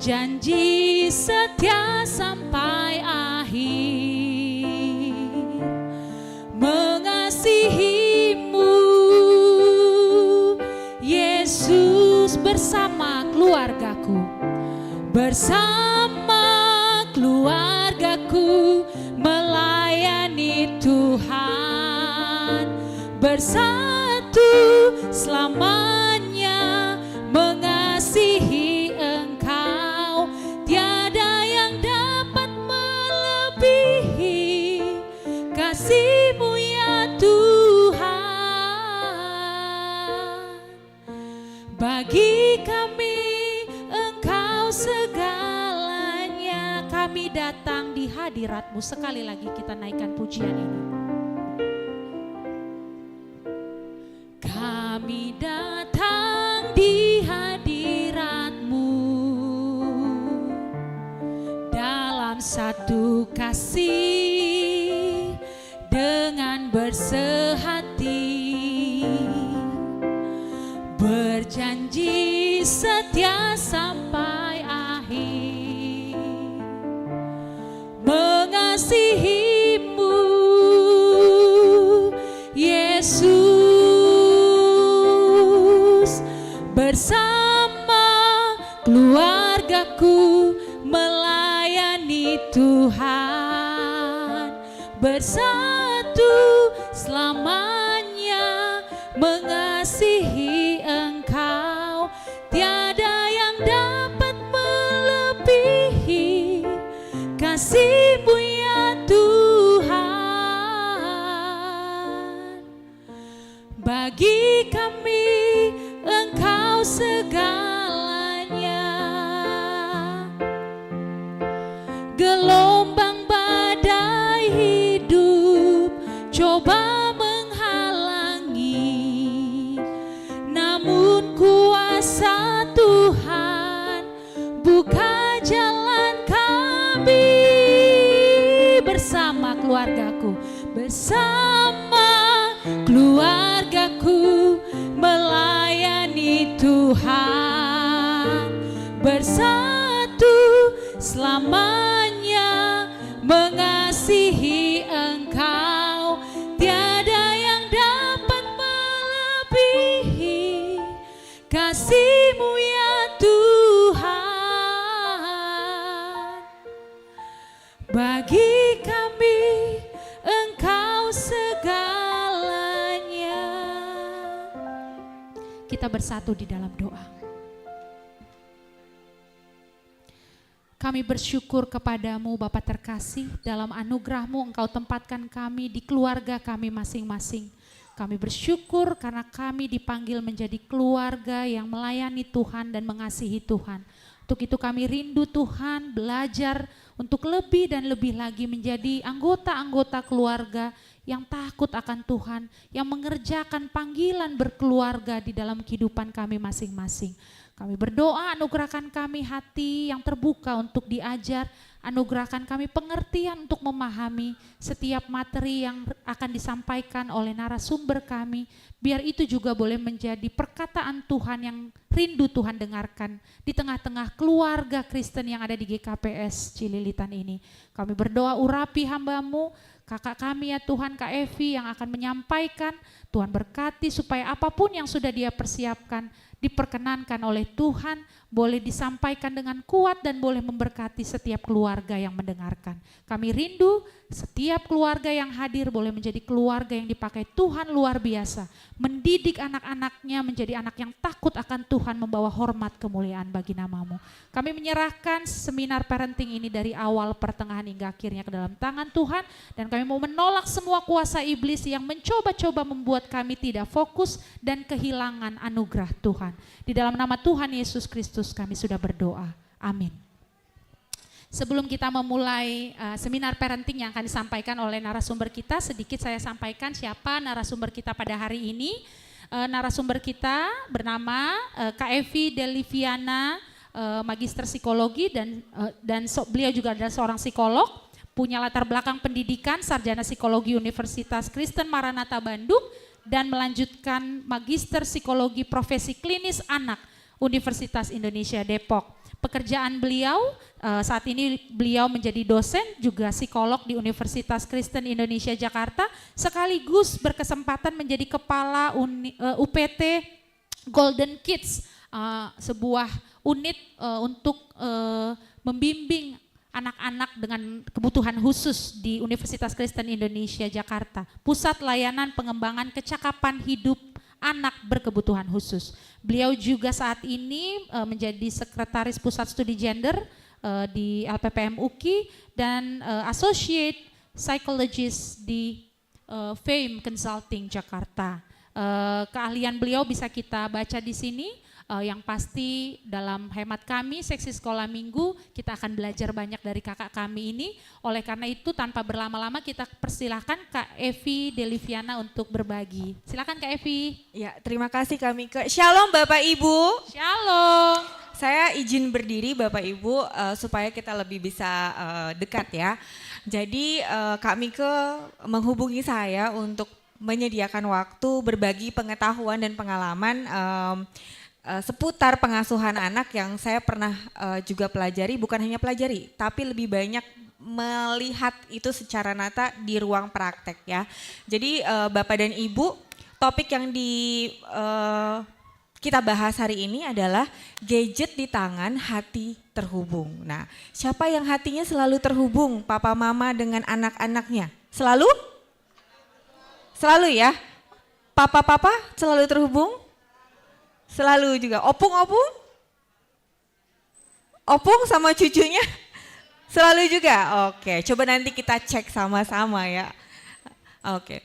berjanji setia sampai akhir, mengasihimu Yesus bersama keluargaku, bersama keluargaku melayani Tuhan, bersatu selamanya mengasihi Engkau. Tiada yang dapat melebihi kasih-Mu ya Tuhan. Bagi kami Engkau segalanya. Kami datang di hadirat-Mu. Sekali lagi kita naikkan pujian ini. Kami datang di hadirat-Mu dalam satu kasih dengan bersehati, berjanji setia sampai akhir, mengasihi-Mu Yesus, bersama keluargaku melayani Tuhan, bersatu selamanya mengasihi Engkau. Tiada yang dapat melebihi kasih-Mu ya Tuhan. Bagi kami Engkau segalanya. Gelombang badai hidup coba menghalangi, namun kuasa Tuhan buka jalan kami. Bersama keluargaku, bersama keluargaku melayani Tuhan, bersatu selamanya mengasihi Engkau. Tiada yang dapat melebihi kasih-Mu ya Tuhan. Bagi kami Engkau segalanya. Kita bersatu di dalam doa. Kami bersyukur kepadamu Bapa terkasih, dalam anugerah-Mu Engkau tempatkan kami di keluarga kami masing-masing. Kami bersyukur karena kami dipanggil menjadi keluarga yang melayani Tuhan dan mengasihi Tuhan. Untuk itu kami rindu Tuhan, belajar untuk lebih dan lebih lagi menjadi anggota-anggota keluarga yang takut akan Tuhan, yang mengerjakan panggilan berkeluarga di dalam kehidupan kami masing-masing. Kami berdoa, anugerahkan kami hati yang terbuka untuk diajar, anugerahkan kami pengertian untuk memahami setiap materi yang akan disampaikan oleh narasumber kami, biar itu juga boleh menjadi perkataan Tuhan yang rindu Tuhan dengarkan di tengah-tengah keluarga Kristen yang ada di GKPS Cililitan ini. Kami berdoa urapi hamba-Mu, kakak kami ya Tuhan, Kak Evi yang akan menyampaikan. Tuhan berkati supaya apapun yang sudah dia persiapkan diperkenankan oleh Tuhan, boleh disampaikan dengan kuat dan boleh memberkati setiap keluarga yang mendengarkan. Kami rindu setiap keluarga yang hadir boleh menjadi keluarga yang dipakai Tuhan luar biasa, mendidik anak-anaknya menjadi anak yang takut akan Tuhan, membawa hormat kemuliaan bagi nama-Mu. Kami menyerahkan seminar parenting ini dari awal, pertengahan hingga akhirnya ke dalam tangan Tuhan, dan kami mau menolak semua kuasa iblis yang mencoba-coba membuat kami tidak fokus dan kehilangan anugerah Tuhan. Di dalam nama Tuhan Yesus Kristus kami sudah berdoa. Amin. Sebelum kita memulai seminar parenting yang akan disampaikan oleh narasumber kita, sedikit saya sampaikan siapa narasumber kita pada hari ini. Narasumber kita bernama Kak Evi Deliviana, Magister Psikologi dan beliau juga adalah seorang psikolog, punya latar belakang pendidikan Sarjana Psikologi Universitas Kristen Maranatha Bandung, dan melanjutkan Magister Psikologi Profesi Klinis Anak Universitas Indonesia Depok. Pekerjaan beliau saat ini beliau menjadi dosen juga psikolog di Universitas Kristen Indonesia Jakarta, sekaligus berkesempatan menjadi kepala UPT Golden Kids, sebuah unit untuk membimbing anak-anak dengan kebutuhan khusus di Universitas Kristen Indonesia Jakarta. Pusat Layanan Pengembangan Kecakapan Hidup Anak Berkebutuhan Khusus. Beliau juga saat ini menjadi Sekretaris Pusat Studi Gender di LPPM UKI dan Associate Psychologist di Fame Consulting Jakarta. Keahlian beliau bisa kita baca di sini. Yang pasti dalam hemat kami seksi sekolah minggu kita akan belajar banyak dari kakak kami ini. Oleh karena itu tanpa berlama-lama kita persilahkan Kak Evi Deliviana untuk berbagi. Silakan Kak Evi. Ya, terima kasih Kak Mika. Shalom Bapak Ibu. Shalom. Saya izin berdiri Bapak Ibu supaya kita lebih bisa dekat ya. Jadi Kak Mika menghubungi saya untuk menyediakan waktu berbagi pengetahuan dan pengalaman seputar pengasuhan anak yang saya pernah juga pelajari, bukan hanya pelajari, tapi lebih banyak melihat itu secara nyata di ruang praktek ya. Jadi Bapak dan Ibu, topik yang kita bahas hari ini adalah gadget di tangan, hati terhubung. Nah, siapa yang hatinya selalu terhubung, papa mama dengan anak-anaknya? Selalu? Selalu ya? Papa-papa selalu terhubung? Selalu juga. Opung-opung? Opung sama cucunya? Selalu juga? Oke, coba nanti kita cek sama-sama ya. Oke.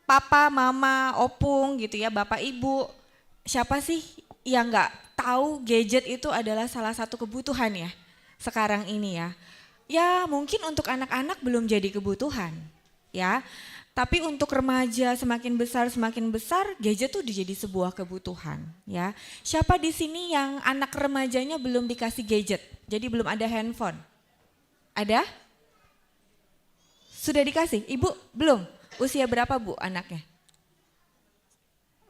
Papa, mama, opung gitu ya, bapak, ibu. Siapa sih yang gak tahu gadget itu adalah salah satu kebutuhan ya sekarang ini ya. Ya mungkin untuk anak-anak belum jadi kebutuhan ya. Tapi untuk remaja semakin besar gadget tuh jadi sebuah kebutuhan ya. Siapa di sini yang anak remajanya belum dikasih gadget? Jadi belum ada handphone? Ada? Sudah dikasih? Ibu belum? Usia berapa Bu anaknya?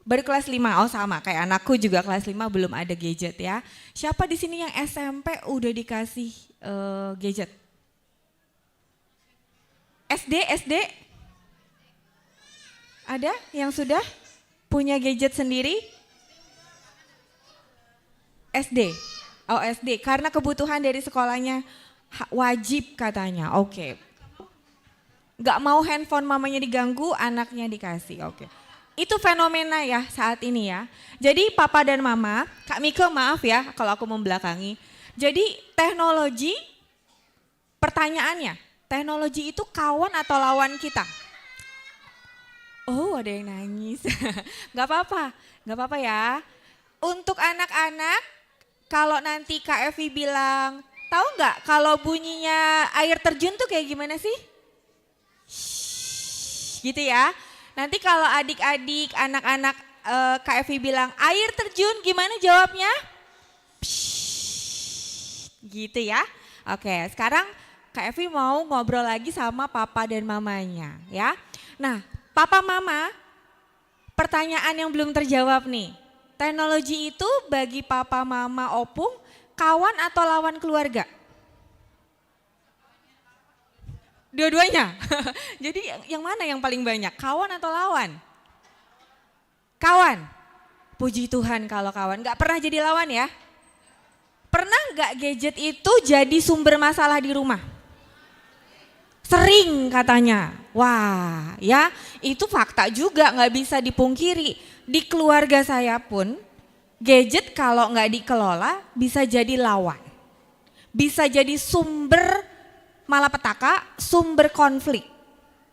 Baru kelas 5, oh sama kayak anakku juga kelas 5 belum ada gadget ya. Siapa di sini yang SMP udah dikasih gadget? SD? Ada yang sudah punya gadget sendiri? SD? Oh SD, karena kebutuhan dari sekolahnya wajib katanya, oke. Gak mau handphone mamanya diganggu, anaknya dikasih, oke. Itu fenomena ya saat ini ya. Jadi papa dan mama, Kak Mika maaf ya kalau aku membelakangi. Jadi teknologi, pertanyaannya, teknologi itu kawan atau lawan kita? Oh ada yang nangis, gak apa-apa ya. Untuk anak-anak, kalau nanti Kak Evi bilang, tahu nggak kalau bunyinya air terjun tuh kayak gimana sih? Shhh, gitu ya. Nanti kalau adik-adik, anak-anak Kak Evi bilang air terjun gimana jawabnya? Pshh, gitu ya. Oke sekarang Kak Evi mau ngobrol lagi sama papa dan mamanya ya. Nah papa mama, pertanyaan yang belum terjawab nih. Teknologi itu bagi papa mama opung kawan atau lawan keluarga? Dua-duanya. Jadi yang mana yang paling banyak? Kawan atau lawan? Kawan. Puji Tuhan kalau kawan. Gak pernah jadi lawan ya? Pernah gak gadget itu jadi sumber masalah di rumah? Sering katanya. Wah ya itu fakta juga gak bisa dipungkiri. Di keluarga saya pun gadget kalau gak dikelola bisa jadi lawan. Bisa jadi sumber malapetaka, sumber konflik.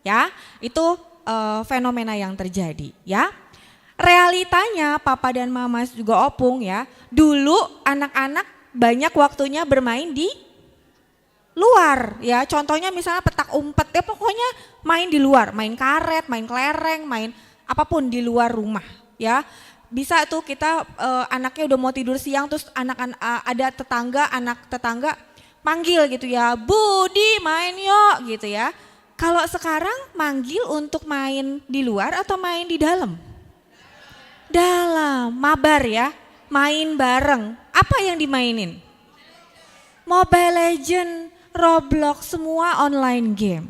Ya itu fenomena yang terjadi ya. Realitanya papa dan mama juga opung ya. Dulu anak-anak banyak waktunya bermain di luar ya, contohnya misalnya petak umpet ya pokoknya main di luar, main karet, main kelereng, main apapun di luar rumah ya. Bisa tuh kita anaknya udah mau tidur siang terus ada anak tetangga manggil gitu ya, Budi main yuk gitu ya. Kalau sekarang manggil untuk main di luar atau main di dalam? Dalam, mabar ya, main bareng. Apa yang dimainin? Mobile Legend, Roblox, semua online game.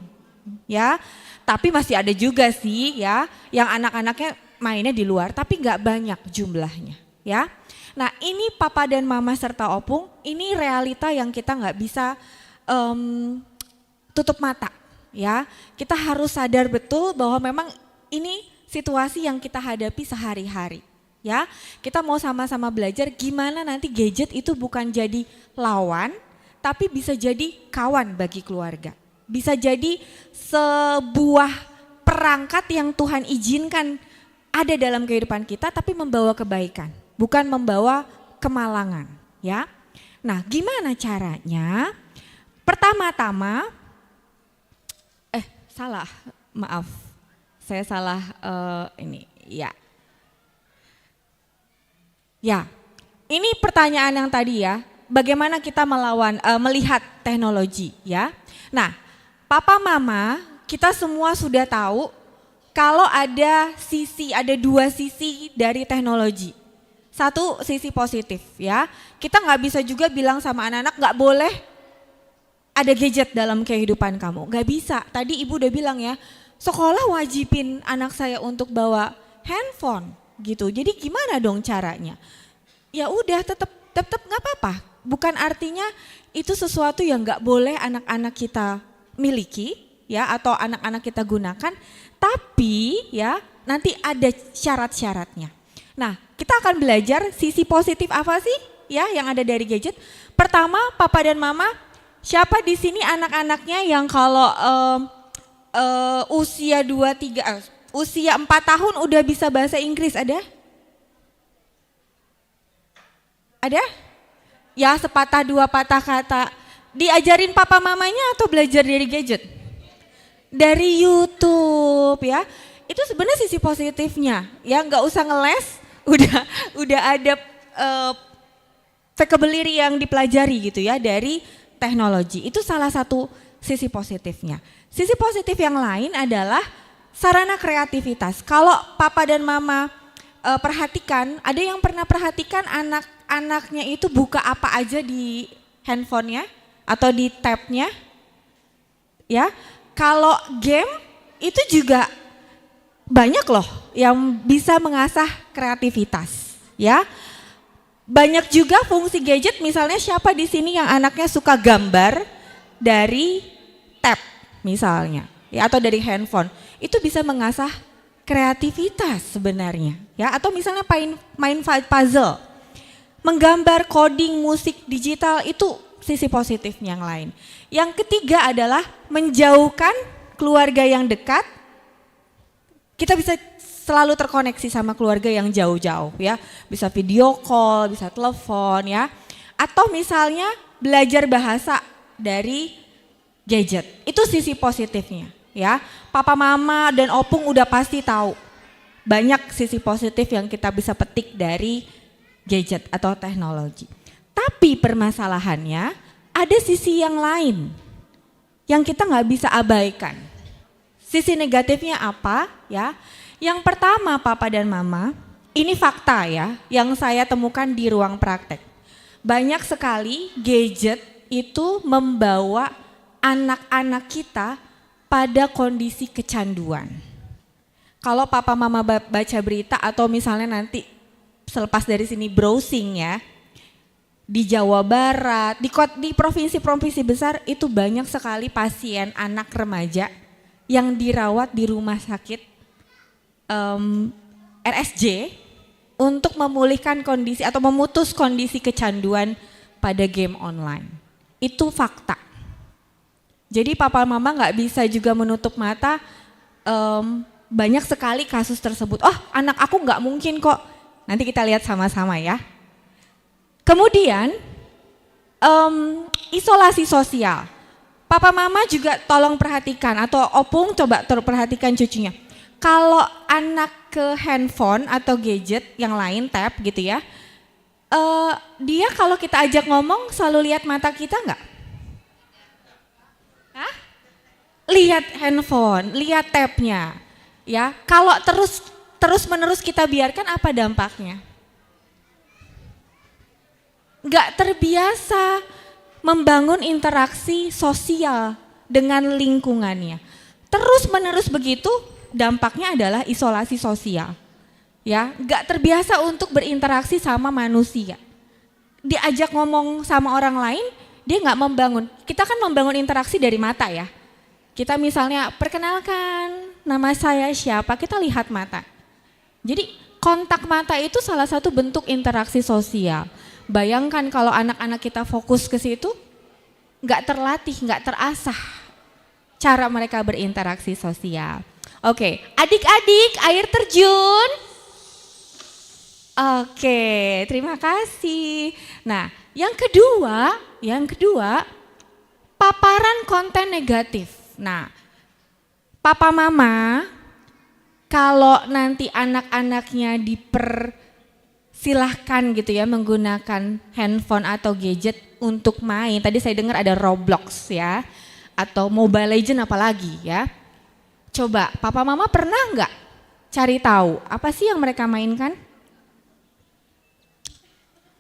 Ya, tapi masih ada juga sih ya yang anak-anaknya mainnya di luar tapi nggak banyak jumlahnya ya. Nah ini papa dan mama serta opung, ini realita yang kita nggak bisa tutup mata ya. Kita harus sadar betul bahwa memang ini situasi yang kita hadapi sehari-hari ya. Kita mau sama-sama belajar gimana nanti gadget itu bukan jadi lawan tapi bisa jadi kawan bagi keluarga. Bisa jadi sebuah perangkat yang Tuhan izinkan ada dalam kehidupan kita tapi membawa kebaikan, bukan membawa kemalangan ya. Nah gimana caranya? Pertama-tama, maaf, saya salah ini ya. Ya, ini pertanyaan yang tadi ya, bagaimana kita melihat teknologi ya. Nah, papa mama kita semua sudah tahu kalau ada dua sisi dari teknologi. Satu sisi positif ya, kita nggak bisa juga bilang sama anak-anak nggak boleh ada gadget dalam kehidupan kamu, nggak bisa. Tadi ibu udah bilang ya, sekolah wajibin anak saya untuk bawa handphone gitu. Jadi gimana dong caranya? Ya udah tetap nggak apa-apa. Bukan artinya itu sesuatu yang nggak boleh anak-anak kita miliki ya atau anak-anak kita gunakan. Tapi ya nanti ada syarat-syaratnya. Nah kita akan belajar sisi positif apa sih ya yang ada dari gadget. Pertama papa dan mama, siapa di sini anak-anaknya yang kalau usia 4 tahun udah bisa bahasa Inggris ada? Ada? Ya sepatah dua patah kata. Diajarin papa mamanya atau belajar dari gadget? Dari YouTube ya. Itu sebenarnya sisi positifnya. Ya nggak usah ngeles, udah ada vocabulary yang dipelajari gitu ya dari teknologi. Itu salah satu sisi positifnya. Sisi positif yang lain adalah sarana kreativitas. Kalau papa dan mama perhatikan, ada yang pernah perhatikan anak-anaknya itu buka apa aja di handphonenya atau di tabnya? Ya, kalau game itu juga banyak loh yang bisa mengasah kreativitas. Ya, banyak juga fungsi gadget. Misalnya siapa di sini yang anaknya suka gambar dari tab misalnya, ya atau dari handphone, itu bisa mengasah kreativitas sebenarnya ya. Atau misalnya main puzzle, menggambar, coding, musik digital, itu sisi positif yang lain. Yang ketiga adalah menjauhkan keluarga yang dekat. Kita bisa selalu terkoneksi sama keluarga yang jauh-jauh ya, bisa video call, bisa telepon ya. Atau misalnya belajar bahasa dari gadget, itu sisi positifnya. Ya, papa mama dan opung udah pasti tahu banyak sisi positif yang kita bisa petik dari gadget atau teknologi. Tapi permasalahannya ada sisi yang lain yang kita nggak bisa abaikan. Sisi negatifnya apa ya? Yang pertama papa dan mama, ini fakta ya yang saya temukan di ruang praktek. Banyak sekali gadget itu membawa anak-anak kita pada kondisi kecanduan. Kalau papa mama baca berita atau misalnya nanti selepas dari sini browsing ya, di Jawa Barat, di provinsi-provinsi besar itu banyak sekali pasien anak remaja yang dirawat di rumah sakit RSJ untuk memulihkan kondisi atau memutus kondisi kecanduan pada game online. Itu fakta. Jadi papa mama nggak bisa juga menutup mata, banyak sekali kasus tersebut. Oh anak aku nggak mungkin kok, nanti kita lihat sama-sama ya. Kemudian isolasi sosial. Papa mama juga tolong perhatikan atau opung coba perhatikan cucunya. Kalau anak ke handphone atau gadget yang lain tab gitu ya, dia kalau kita ajak ngomong selalu lihat mata kita nggak? Lihat handphone, lihat tabnya, ya. Kalau terus menerus kita biarkan apa dampaknya? nggak terbiasa membangun interaksi sosial dengan lingkungannya. Terus menerus begitu, dampaknya adalah isolasi sosial. Ya, nggak terbiasa untuk berinteraksi sama manusia. Diajak ngomong sama orang lain, dia nggak membangun. Kita kan membangun interaksi dari mata ya. Kita misalnya perkenalkan nama saya siapa, kita lihat mata. Jadi kontak mata itu salah satu bentuk interaksi sosial. Bayangkan kalau anak-anak kita fokus ke situ, nggak terlatih, nggak terasah cara mereka berinteraksi sosial. Oke, adik-adik air terjun. Oke, terima kasih. Nah, yang kedua, paparan konten negatif. Nah, papa mama, kalau nanti anak-anaknya silahkan gitu ya menggunakan handphone atau gadget untuk main. Tadi saya dengar ada Roblox ya, atau Mobile Legends apalagi ya. Coba papa mama pernah nggak cari tahu apa sih yang mereka mainkan?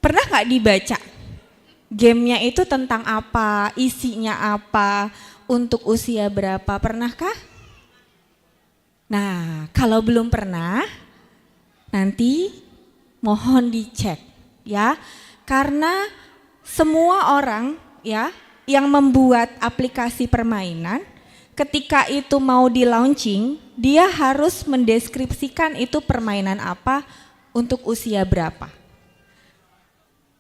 Pernah nggak dibaca gamenya itu tentang apa, isinya apa, untuk usia berapa, pernahkah? Nah, kalau belum pernah, nanti mohon dicek ya, karena semua orang ya yang membuat aplikasi permainan ketika itu mau di launching, dia harus mendeskripsikan itu permainan apa untuk usia berapa.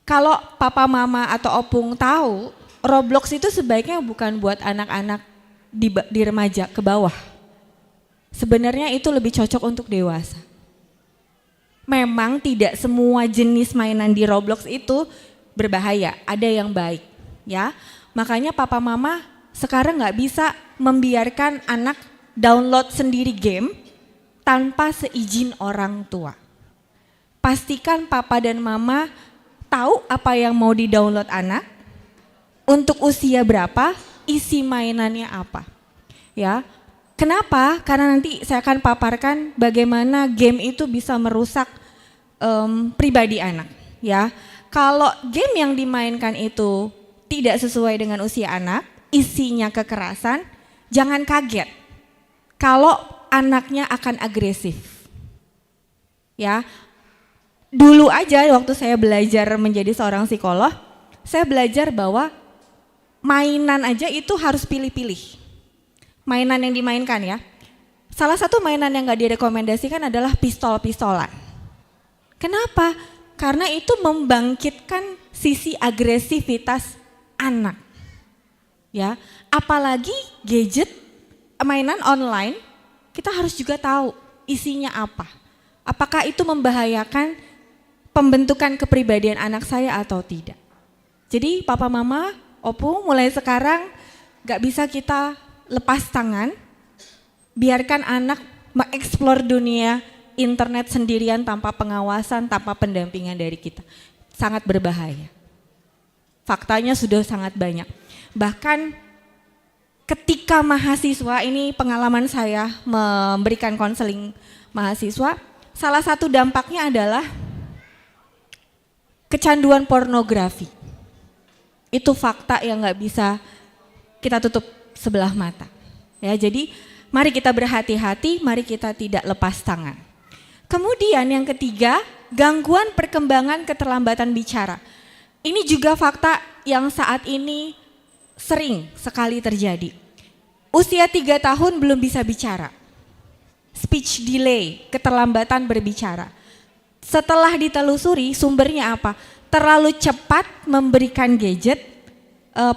Kalau papa mama atau opung tahu, Roblox itu sebaiknya bukan buat anak-anak di remaja ke bawah. Sebenarnya itu lebih cocok untuk dewasa. Memang tidak semua jenis mainan di Roblox itu berbahaya, ada yang baik ya. Makanya papa mama sekarang nggak bisa membiarkan anak download sendiri game tanpa seizin orang tua. Pastikan papa dan mama tahu apa yang mau di-download anak, untuk usia berapa, isi mainannya apa. Ya. Kenapa? Karena nanti saya akan paparkan bagaimana game itu bisa merusak pribadi anak, ya. Kalau game yang dimainkan itu tidak sesuai dengan usia anak, isinya kekerasan, jangan kaget kalau anaknya akan agresif. Ya. Dulu aja waktu saya belajar menjadi seorang psikolog, saya belajar bahwa mainan aja itu harus pilih-pilih. Mainan yang dimainkan ya. Salah satu mainan yang gak direkomendasikan adalah pistol-pistolan. Kenapa? Karena itu membangkitkan sisi agresivitas anak. Ya, apalagi gadget, mainan online, kita harus juga tahu isinya apa. Apakah itu membahayakan pembentukan kepribadian anak saya atau tidak. Jadi papa mama, opung mulai sekarang gak bisa kita lepas tangan, biarkan anak mengeksplor dunia internet sendirian tanpa pengawasan, tanpa pendampingan dari kita. Sangat berbahaya. Faktanya sudah sangat banyak. Bahkan ketika mahasiswa, ini pengalaman saya memberikan konseling mahasiswa, salah satu dampaknya adalah kecanduan pornografi. Itu fakta yang gak bisa kita tutup sebelah mata. Ya, jadi mari kita berhati-hati, mari kita tidak lepas tangan. Kemudian yang ketiga, gangguan perkembangan keterlambatan bicara. Ini juga fakta yang saat ini sering sekali terjadi. Usia 3 tahun belum bisa bicara. Speech delay, keterlambatan berbicara. Setelah ditelusuri sumbernya apa? Terlalu cepat memberikan gadget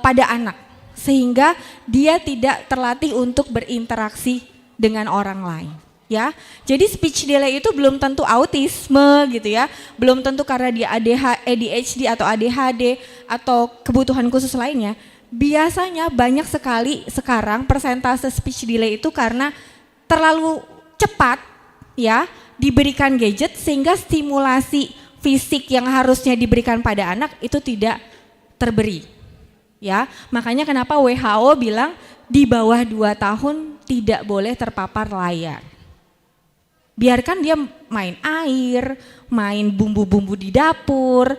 pada anak. Sehingga dia tidak terlatih untuk berinteraksi dengan orang lain. Ya, jadi speech delay itu belum tentu autisme gitu ya, belum tentu karena dia ADHD atau ADHD atau kebutuhan khusus lainnya. Biasanya banyak sekali sekarang persentase speech delay itu karena terlalu cepat ya diberikan gadget sehingga stimulasi fisik yang harusnya diberikan pada anak itu tidak terberi. Ya, makanya kenapa WHO bilang di bawah 2 tahun tidak boleh terpapar layar. Biarkan dia main air, main bumbu-bumbu di dapur,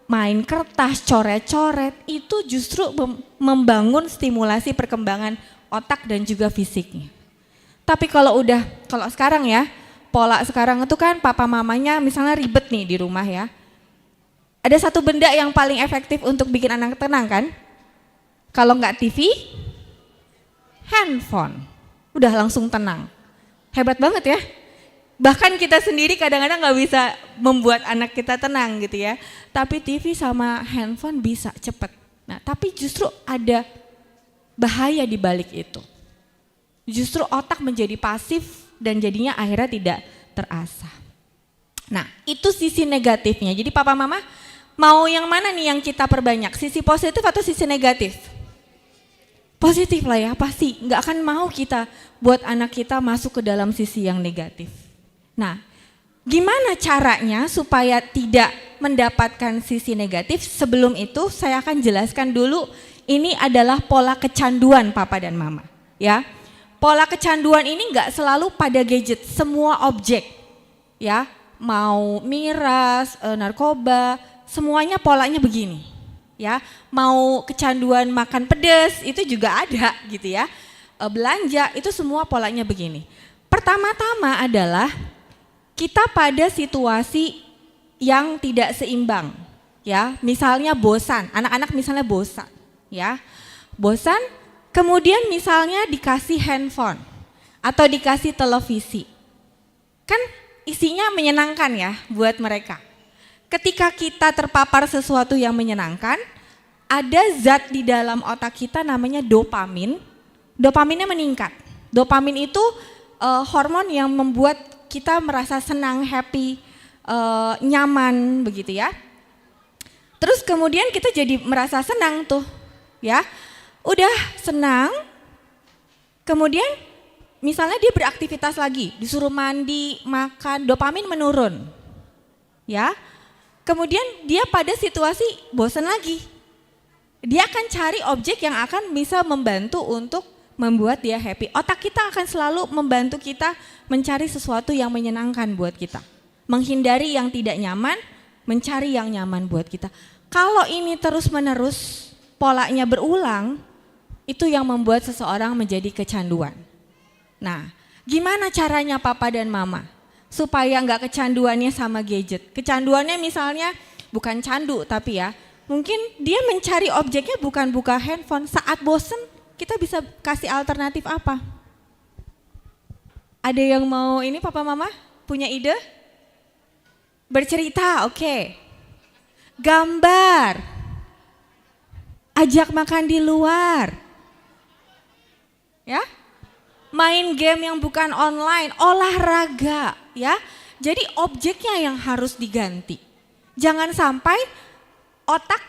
main kertas, coret-coret, itu justru membangun stimulasi perkembangan otak dan juga fisiknya. Tapi kalau sekarang ya, pola sekarang itu kan papa mamanya misalnya ribet nih di rumah ya. Ada satu benda yang paling efektif untuk bikin anak tenang kan? Kalau nggak TV, handphone. Udah langsung tenang. Hebat banget ya. Bahkan kita sendiri kadang-kadang nggak bisa membuat anak kita tenang gitu ya. Tapi TV sama handphone bisa cepet. Nah, tapi justru ada bahaya di balik itu. Justru otak menjadi pasif dan jadinya akhirnya tidak terasah. Nah, itu sisi negatifnya. Jadi papa mama mau yang mana nih yang kita perbanyak? Sisi positif atau sisi negatif? Positif lah ya, pasti. Nggak akan mau kita buat anak kita masuk ke dalam sisi yang negatif. Nah, gimana caranya supaya tidak mendapatkan sisi negatif? Sebelum itu saya akan jelaskan dulu, ini adalah pola kecanduan papa dan mama. Ya, pola kecanduan ini nggak selalu pada gadget, semua objek. Ya, mau miras, narkoba, semuanya polanya begini. Ya, mau kecanduan makan pedas itu juga ada gitu ya. Belanja itu semua polanya begini. Pertama-tama adalah kita pada situasi yang tidak seimbang, ya. Misalnya bosan, anak-anak misalnya bosan, ya. Bosan, kemudian misalnya dikasih handphone atau dikasih televisi. Kan isinya menyenangkan ya buat mereka. Ketika kita terpapar sesuatu yang menyenangkan, ada zat di dalam otak kita namanya dopamin. Dopaminnya meningkat. Dopamin itu hormon yang membuat kita merasa senang, happy, nyaman begitu ya. Terus kemudian kita jadi merasa senang tuh ya. Udah senang, kemudian misalnya dia beraktivitas lagi, disuruh mandi, makan, dopamin menurun. Ya. Kemudian dia pada situasi bosan lagi. Dia akan cari objek yang akan bisa membantu untuk membuat dia happy. Otak kita akan selalu membantu kita mencari sesuatu yang menyenangkan buat kita. Menghindari yang tidak nyaman, mencari yang nyaman buat kita. Kalau ini terus-menerus polanya berulang, itu yang membuat seseorang menjadi kecanduan. Nah, gimana caranya papa dan mama supaya nggak kecanduannya sama gadget? Kecanduannya misalnya bukan candu tapi ya, mungkin dia mencari objeknya bukan buka handphone. Saat bosen, kita bisa kasih alternatif apa? Ada yang mau ini papa mama? Punya ide? Bercerita, oke. Gambar. Ajak makan di luar. Ya? Main game yang bukan online, olahraga, ya. Jadi objeknya yang harus diganti. Jangan sampai otak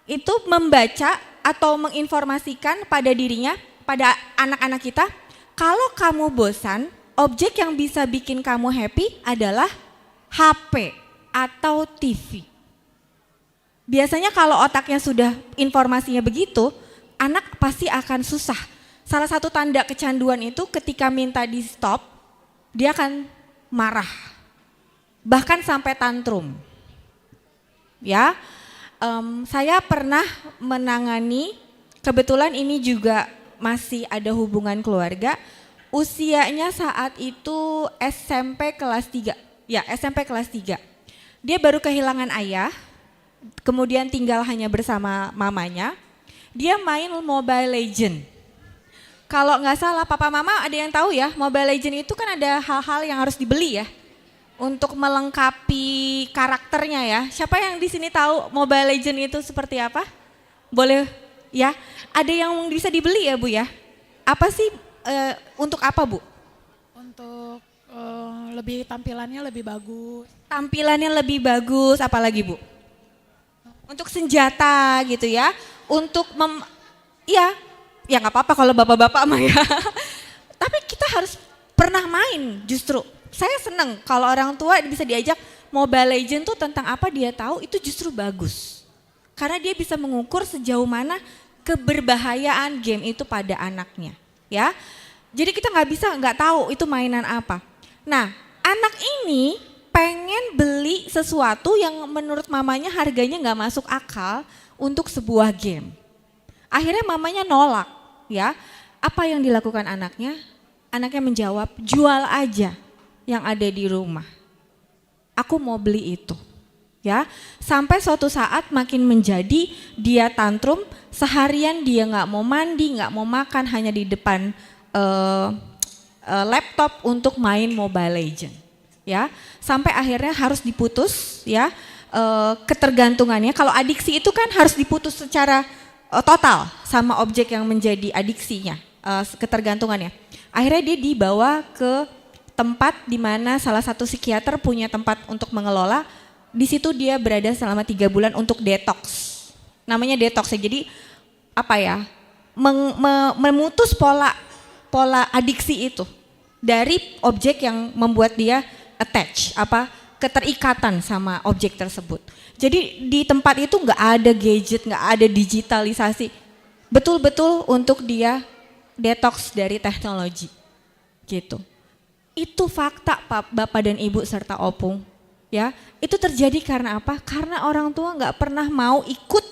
itu membaca atau menginformasikan pada dirinya, pada anak-anak kita, kalau kamu bosan, objek yang bisa bikin kamu happy adalah HP atau TV. Biasanya kalau otaknya sudah informasinya begitu, anak pasti akan susah. Salah satu tanda kecanduan itu ketika minta di stop, dia akan marah, bahkan sampai tantrum. Ya. Saya pernah menangani, kebetulan ini juga masih ada hubungan keluarga, usianya saat itu SMP kelas 3, ya SMP kelas 3. Dia baru kehilangan ayah, kemudian tinggal hanya bersama mamanya, dia main Mobile Legend. Kalau nggak salah papa mama ada yang tahu ya, Mobile Legend itu kan ada hal-hal yang harus dibeli ya. Untuk melengkapi karakternya ya. Siapa yang di sini tahu Mobile Legend itu seperti apa? Boleh ya? Ada yang bisa dibeli ya Bu ya? Apa sih untuk apa Bu? Untuk lebih tampilannya lebih bagus. Tampilannya lebih bagus, apalagi Bu? Untuk senjata gitu ya? Untuk ya nggak apa-apa kalau bapak-bapak mah ya. Tapi kita harus pernah main justru. Saya seneng kalau orang tua bisa diajak Mobile Legend tuh tentang apa dia tahu, itu justru bagus. Karena dia bisa mengukur sejauh mana keberbahayaan game itu pada anaknya. Ya, jadi kita nggak tahu itu mainan apa. Nah, anak ini pengen beli sesuatu yang menurut mamanya harganya nggak masuk akal untuk sebuah game. Akhirnya mamanya nolak, ya. Apa yang dilakukan anaknya? Anaknya menjawab, jual aja yang ada di rumah. Aku mau beli itu. Ya, sampai suatu saat makin menjadi dia tantrum, seharian dia nggak mau mandi, nggak mau makan, hanya di depan laptop untuk main Mobile Legend. Ya, sampai akhirnya harus diputus, ya, ketergantungannya. Kalau adiksi itu kan harus diputus secara total sama objek yang menjadi adiksinya, ketergantungannya. Akhirnya dia dibawa ke tempat di mana salah satu psikiater punya tempat untuk mengelola. Di situ dia berada selama 3 bulan untuk detox. Namanya detox ya. Jadi apa ya? Memutus pola adiksi itu dari objek yang membuat dia attach, keterikatan sama objek tersebut. Jadi di tempat itu nggak ada gadget, nggak ada digitalisasi. Betul-betul untuk dia detox dari teknologi. Gitu. Itu fakta Bapak dan Ibu serta Opung. Ya, itu terjadi karena apa? Karena orang tua nggak pernah mau ikut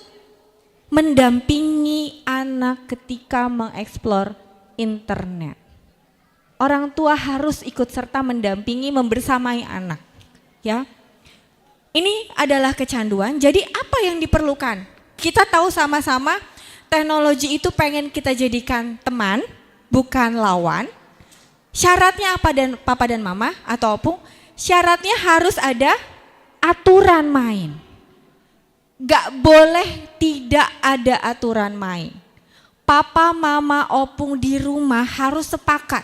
mendampingi anak ketika mengeksplor internet. Orang tua harus ikut serta mendampingi, membersamai anak. Ya, ini adalah kecanduan. Jadi apa yang diperlukan? Kita tahu sama-sama teknologi itu pengen kita jadikan teman, bukan lawan. Syaratnya apa Papa dan Mama atau Opung? Syaratnya harus ada aturan main. Gak boleh tidak ada aturan main. Papa, Mama, Opung di rumah harus sepakat.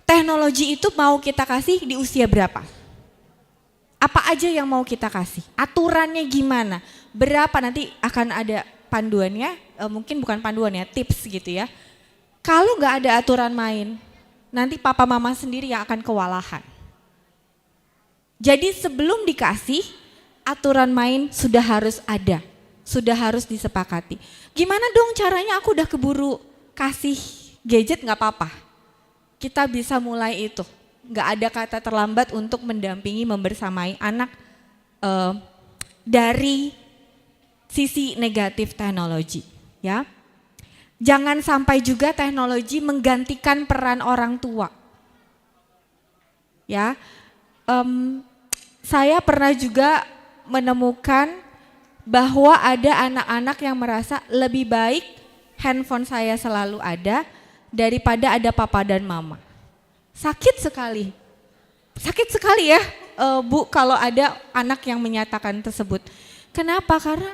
Teknologi itu mau kita kasih di usia berapa? Apa aja yang mau kita kasih? Aturannya gimana? Berapa nanti akan ada panduannya, mungkin bukan panduan ya, tips gitu ya. Kalau gak ada aturan main, nanti Papa Mama sendiri yang akan kewalahan. Jadi sebelum dikasih, aturan main sudah harus ada, sudah harus disepakati. Gimana dong caranya, aku udah keburu kasih gadget, gak apa-apa. Kita bisa mulai itu, gak ada kata terlambat untuk mendampingi, membersamai anak dari sisi negatif teknologi. Ya, jangan sampai juga teknologi menggantikan peran orang tua. Ya, saya pernah juga menemukan bahwa ada anak-anak yang merasa lebih baik handphone saya selalu ada daripada ada papa dan mama. Sakit sekali ya Bu kalau ada anak yang menyatakan tersebut. Kenapa? Karena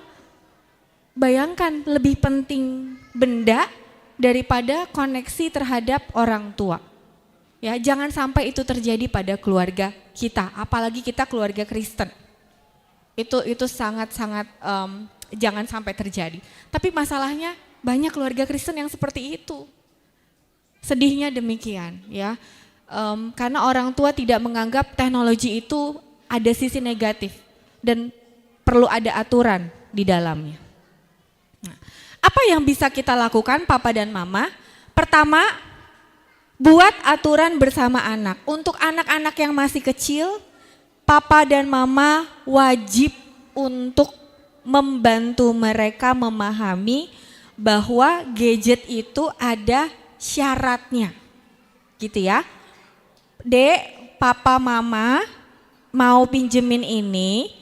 bayangkan lebih penting benda daripada koneksi terhadap orang tua. Ya, jangan sampai itu terjadi pada keluarga kita, apalagi kita keluarga Kristen. Itu sangat-sangat jangan sampai terjadi. Tapi masalahnya banyak keluarga Kristen yang seperti itu. Sedihnya demikian, ya. Karena orang tua tidak menganggap teknologi itu ada sisi negatif dan perlu ada aturan di dalamnya. Nah, apa yang bisa kita lakukan Papa dan Mama? Pertama, buat aturan bersama anak. Untuk anak-anak yang masih kecil, Papa dan Mama wajib untuk membantu mereka memahami bahwa gadget itu ada syaratnya. Gitu ya. Dek, Papa Mama mau pinjemin ini,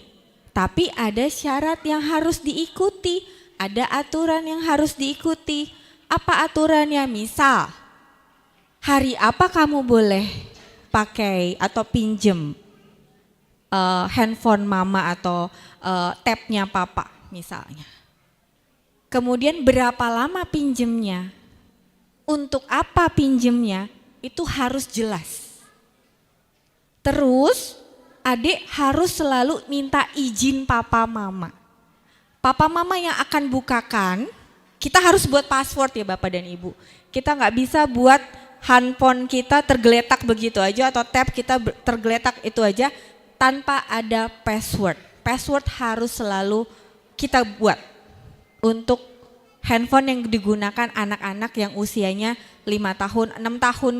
tapi ada syarat yang harus diikuti, ada aturan yang harus diikuti. Apa aturannya? Misal, hari apa kamu boleh pakai atau pinjem handphone mama atau tabnya papa misalnya. Kemudian berapa lama pinjemnya, untuk apa pinjemnya, itu harus jelas. Terus adik harus selalu minta izin papa mama. Papa mama yang akan bukakan, kita harus buat password ya Bapak dan Ibu. Kita nggak bisa buat handphone kita tergeletak begitu aja atau tab kita tergeletak itu aja tanpa ada password. Password harus selalu kita buat untuk handphone yang digunakan anak-anak yang usianya 5 tahun, 6 tahun,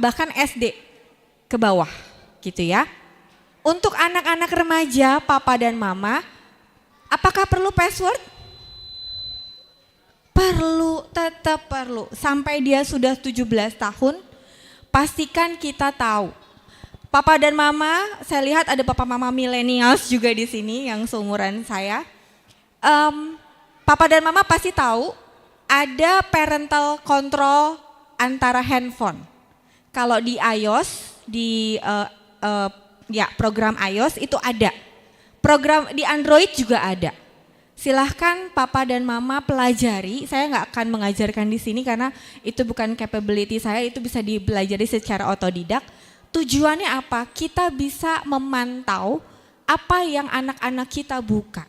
bahkan SD ke bawah gitu ya. Untuk anak-anak remaja, papa dan mama, apakah perlu password? Perlu, tetap perlu. Sampai dia sudah 17 tahun, pastikan kita tahu. Papa dan mama, saya lihat ada papa mama millennials juga di sini yang seumuran saya. Papa dan mama pasti tahu ada parental control antara handphone. Kalau di iOS, di program iOS itu ada. Program di Android juga ada. Silahkan papa dan mama pelajari. Saya nggak akan mengajarkan di sini karena itu bukan capability saya, itu bisa dipelajari secara otodidak. Tujuannya apa? Kita bisa memantau apa yang anak-anak kita buka.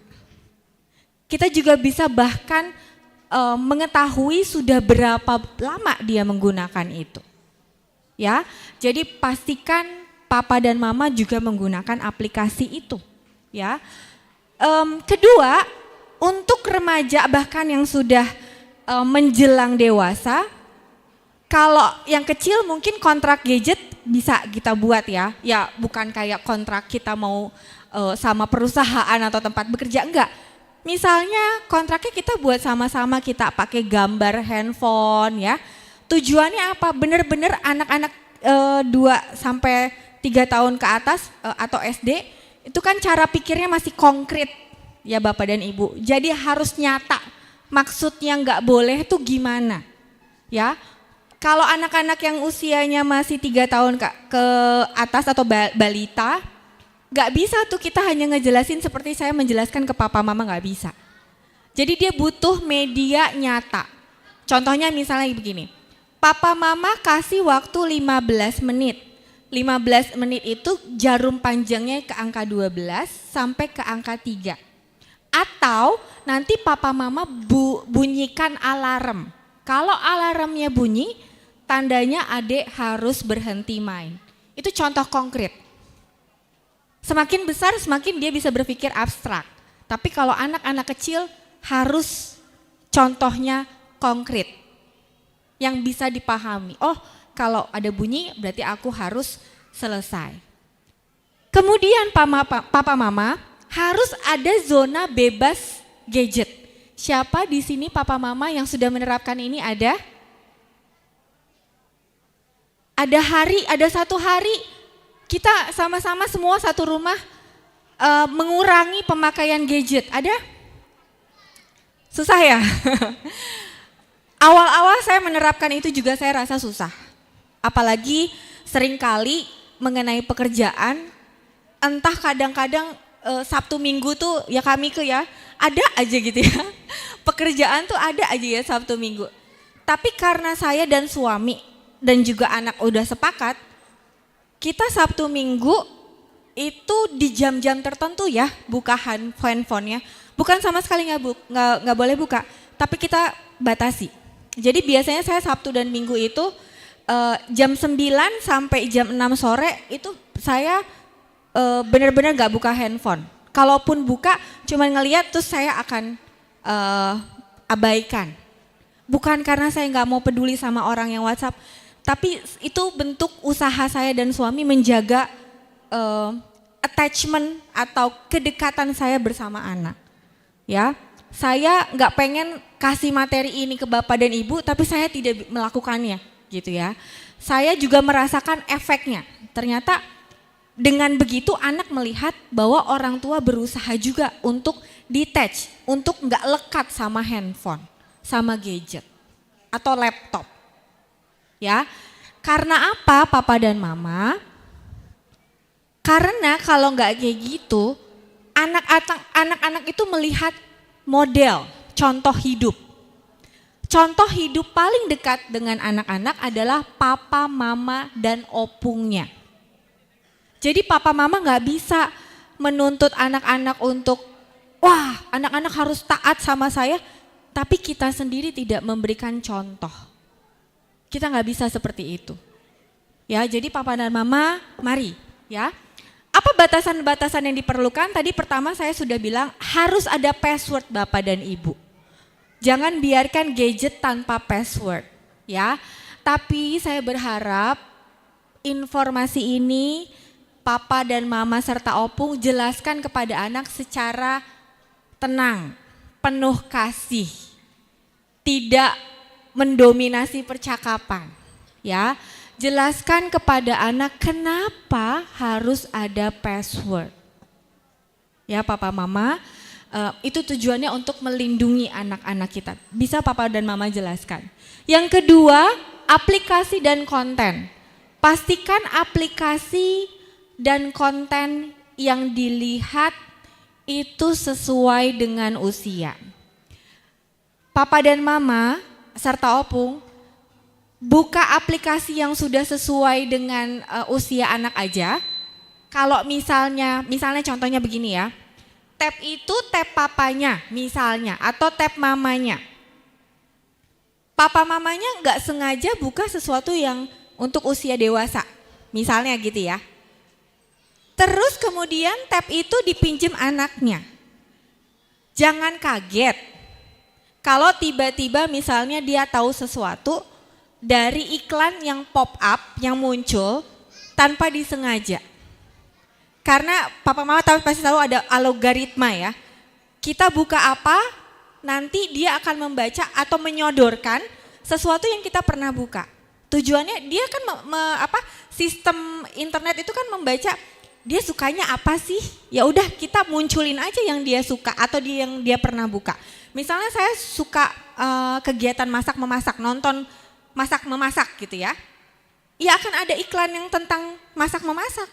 Kita juga bisa bahkan mengetahui sudah berapa lama dia menggunakan itu. Ya, jadi pastikan papa dan mama juga menggunakan aplikasi itu. Ya, kedua, untuk remaja bahkan yang sudah menjelang dewasa, kalau yang kecil mungkin kontrak gadget bisa kita buat ya. Ya bukan kayak kontrak kita mau sama perusahaan atau tempat bekerja, enggak. Misalnya kontraknya kita buat sama-sama, kita pakai gambar handphone ya. Tujuannya apa? Benar-benar anak-anak 2-3 tahun ke atas atau SD, itu kan cara pikirnya masih konkret. Ya Bapak dan Ibu, jadi harus nyata. Maksudnya nggak boleh tuh gimana? Ya, kalau anak-anak yang usianya masih 3 tahun ke atas atau balita, nggak bisa tuh kita hanya ngejelasin seperti saya menjelaskan ke papa mama, nggak bisa. Jadi dia butuh media nyata. Contohnya misalnya begini, papa mama kasih waktu 15 menit. 15 menit itu jarum panjangnya ke angka 12 sampai ke angka 3. Atau nanti papa mama bunyikan alarm. Kalau alarmnya bunyi, tandanya adik harus berhenti main. Itu contoh konkret. Semakin besar semakin dia bisa berpikir abstrak. Tapi kalau anak-anak kecil harus contohnya konkret. Yang bisa dipahami. Oh, kalau ada bunyi berarti aku harus selesai. Kemudian papa mama harus ada zona bebas gadget. Siapa di sini papa mama yang sudah menerapkan ini ada? Ada satu hari kita sama-sama semua satu rumah mengurangi pemakaian gadget. Ada? Susah ya? Awal-awal saya menerapkan itu juga saya rasa susah. Apalagi seringkali mengenai pekerjaan, entah kadang-kadang Sabtu Minggu tuh ya kami ada aja gitu ya. Pekerjaan tuh ada aja ya Sabtu Minggu. Tapi karena saya dan suami dan juga anak udah sepakat, kita Sabtu Minggu itu di jam-jam tertentu ya buka handphonenya. Bukan sama sekali nggak boleh buka, tapi kita batasi. Jadi biasanya saya Sabtu dan Minggu itu jam 9 sampai jam 6 sore itu saya benar-benar gak buka handphone. Kalaupun buka cuman ngeliat terus saya akan abaikan. Bukan karena saya gak mau peduli sama orang yang WhatsApp, tapi itu bentuk usaha saya dan suami menjaga attachment atau kedekatan saya bersama anak. Ya, saya gak pengen kasih materi ini ke Bapak dan Ibu tapi saya tidak melakukannya gitu ya. Saya juga merasakan efeknya. Ternyata dengan begitu anak melihat bahwa orang tua berusaha juga untuk detach, untuk nggak lekat sama handphone, sama gadget atau laptop. Ya, karena apa papa dan mama? Karena kalau nggak kayak gitu, anak-anak itu melihat model, contoh hidup. Contoh hidup paling dekat dengan anak-anak adalah papa, mama, dan opungnya. Jadi papa mama nggak bisa menuntut anak-anak untuk, wah anak-anak harus taat sama saya, tapi kita sendiri tidak memberikan contoh. Kita nggak bisa seperti itu. Ya, jadi papa dan mama, mari ya. Apa batasan-batasan yang diperlukan? Tadi pertama saya sudah bilang harus ada password Bapak dan Ibu. Jangan biarkan gadget tanpa password ya. Tapi saya berharap informasi ini Papa dan Mama serta Opung jelaskan kepada anak secara tenang, penuh kasih, tidak mendominasi percakapan. Ya, jelaskan kepada anak kenapa harus ada password. Ya, Papa Mama, itu tujuannya untuk melindungi anak-anak kita. Bisa Papa dan Mama jelaskan. Yang kedua, aplikasi dan konten. Pastikan aplikasi dan konten yang dilihat itu sesuai dengan usia. Papa dan Mama serta Opung buka aplikasi yang sudah sesuai dengan usia anak aja. Kalau misalnya contohnya begini ya. Tab itu tab papanya misalnya atau tab mamanya. Papa mamanya nggak sengaja buka sesuatu yang untuk usia dewasa, misalnya gitu ya. Terus kemudian tab itu dipinjam anaknya. Jangan kaget kalau tiba-tiba misalnya dia tahu sesuatu dari iklan yang pop up, yang muncul tanpa disengaja. Karena papa mama pasti tahu ada algoritma ya. Kita buka apa, nanti dia akan membaca atau menyodorkan sesuatu yang kita pernah buka. Tujuannya dia kan sistem internet itu kan membaca dia sukanya apa sih? Ya udah kita munculin aja yang dia suka atau yang dia pernah buka. Misalnya saya suka kegiatan masak memasak, nonton masak memasak gitu ya. Ya akan ada iklan yang tentang masak memasak.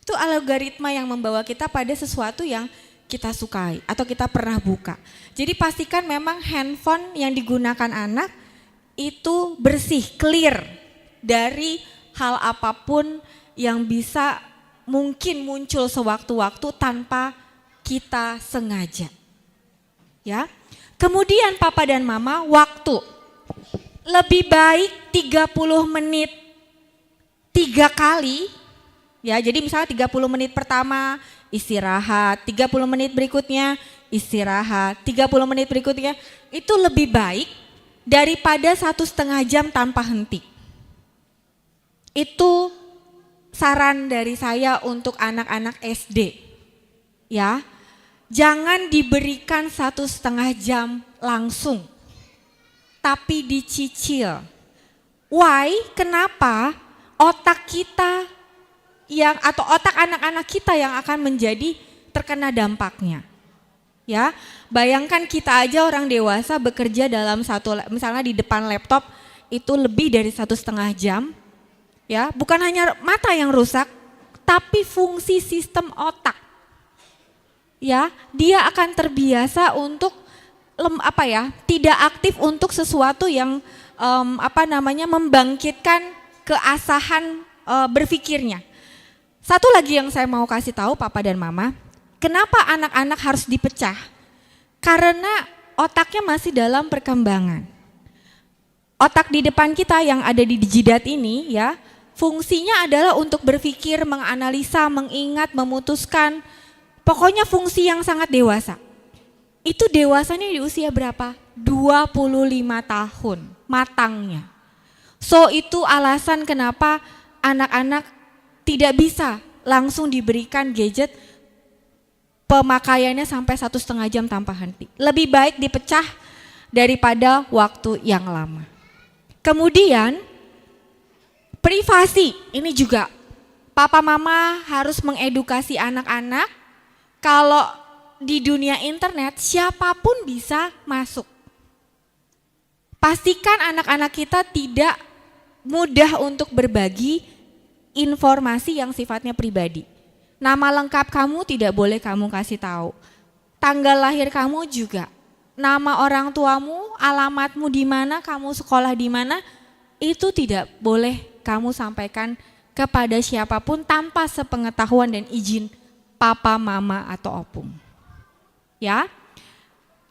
Itu algoritma yang membawa kita pada sesuatu yang kita sukai atau kita pernah buka. Jadi pastikan memang handphone yang digunakan anak itu bersih, clear dari hal apapun yang bisa mungkin muncul sewaktu-waktu tanpa kita sengaja. Ya. Kemudian papa dan mama waktu. Lebih baik 30 menit 3 kali. Ya, jadi misalnya 30 menit pertama istirahat, 30 menit berikutnya istirahat, 30 menit berikutnya itu lebih baik daripada 1,5 jam tanpa henti. Itu saran dari saya untuk anak-anak SD. Ya, jangan diberikan 1,5 jam langsung, tapi dicicil. Why? Kenapa? Otak kita atau otak anak-anak kita yang akan menjadi terkena dampaknya. Ya, bayangkan kita aja orang dewasa bekerja dalam misalnya di depan laptop itu lebih dari 1,5 jam. Ya, bukan hanya mata yang rusak, tapi fungsi sistem otak. Ya, dia akan terbiasa untuk tidak aktif untuk sesuatu yang membangkitkan keasahan berpikirnya. Satu lagi yang saya mau kasih tahu Papa dan Mama, kenapa anak-anak harus dipecah? Karena otaknya masih dalam perkembangan. Otak di depan kita yang ada di jidat ini ya, fungsinya adalah untuk berpikir, menganalisa, mengingat, memutuskan. Pokoknya fungsi yang sangat dewasa. Itu dewasanya di usia berapa? 25 tahun matangnya. So itu alasan kenapa anak-anak tidak bisa langsung diberikan gadget pemakaiannya sampai 1,5 jam tanpa henti. Lebih baik dipecah daripada waktu yang lama. Kemudian privasi, ini juga papa mama harus mengedukasi anak-anak kalau di dunia internet siapapun bisa masuk. Pastikan anak-anak kita tidak mudah untuk berbagi informasi yang sifatnya pribadi. Nama lengkap kamu tidak boleh kamu kasih tahu. Tanggal lahir kamu juga. Nama orang tuamu, alamatmu di mana, kamu sekolah di mana, itu tidak boleh kamu sampaikan kepada siapapun tanpa sepengetahuan dan izin papa, mama atau opung. Ya.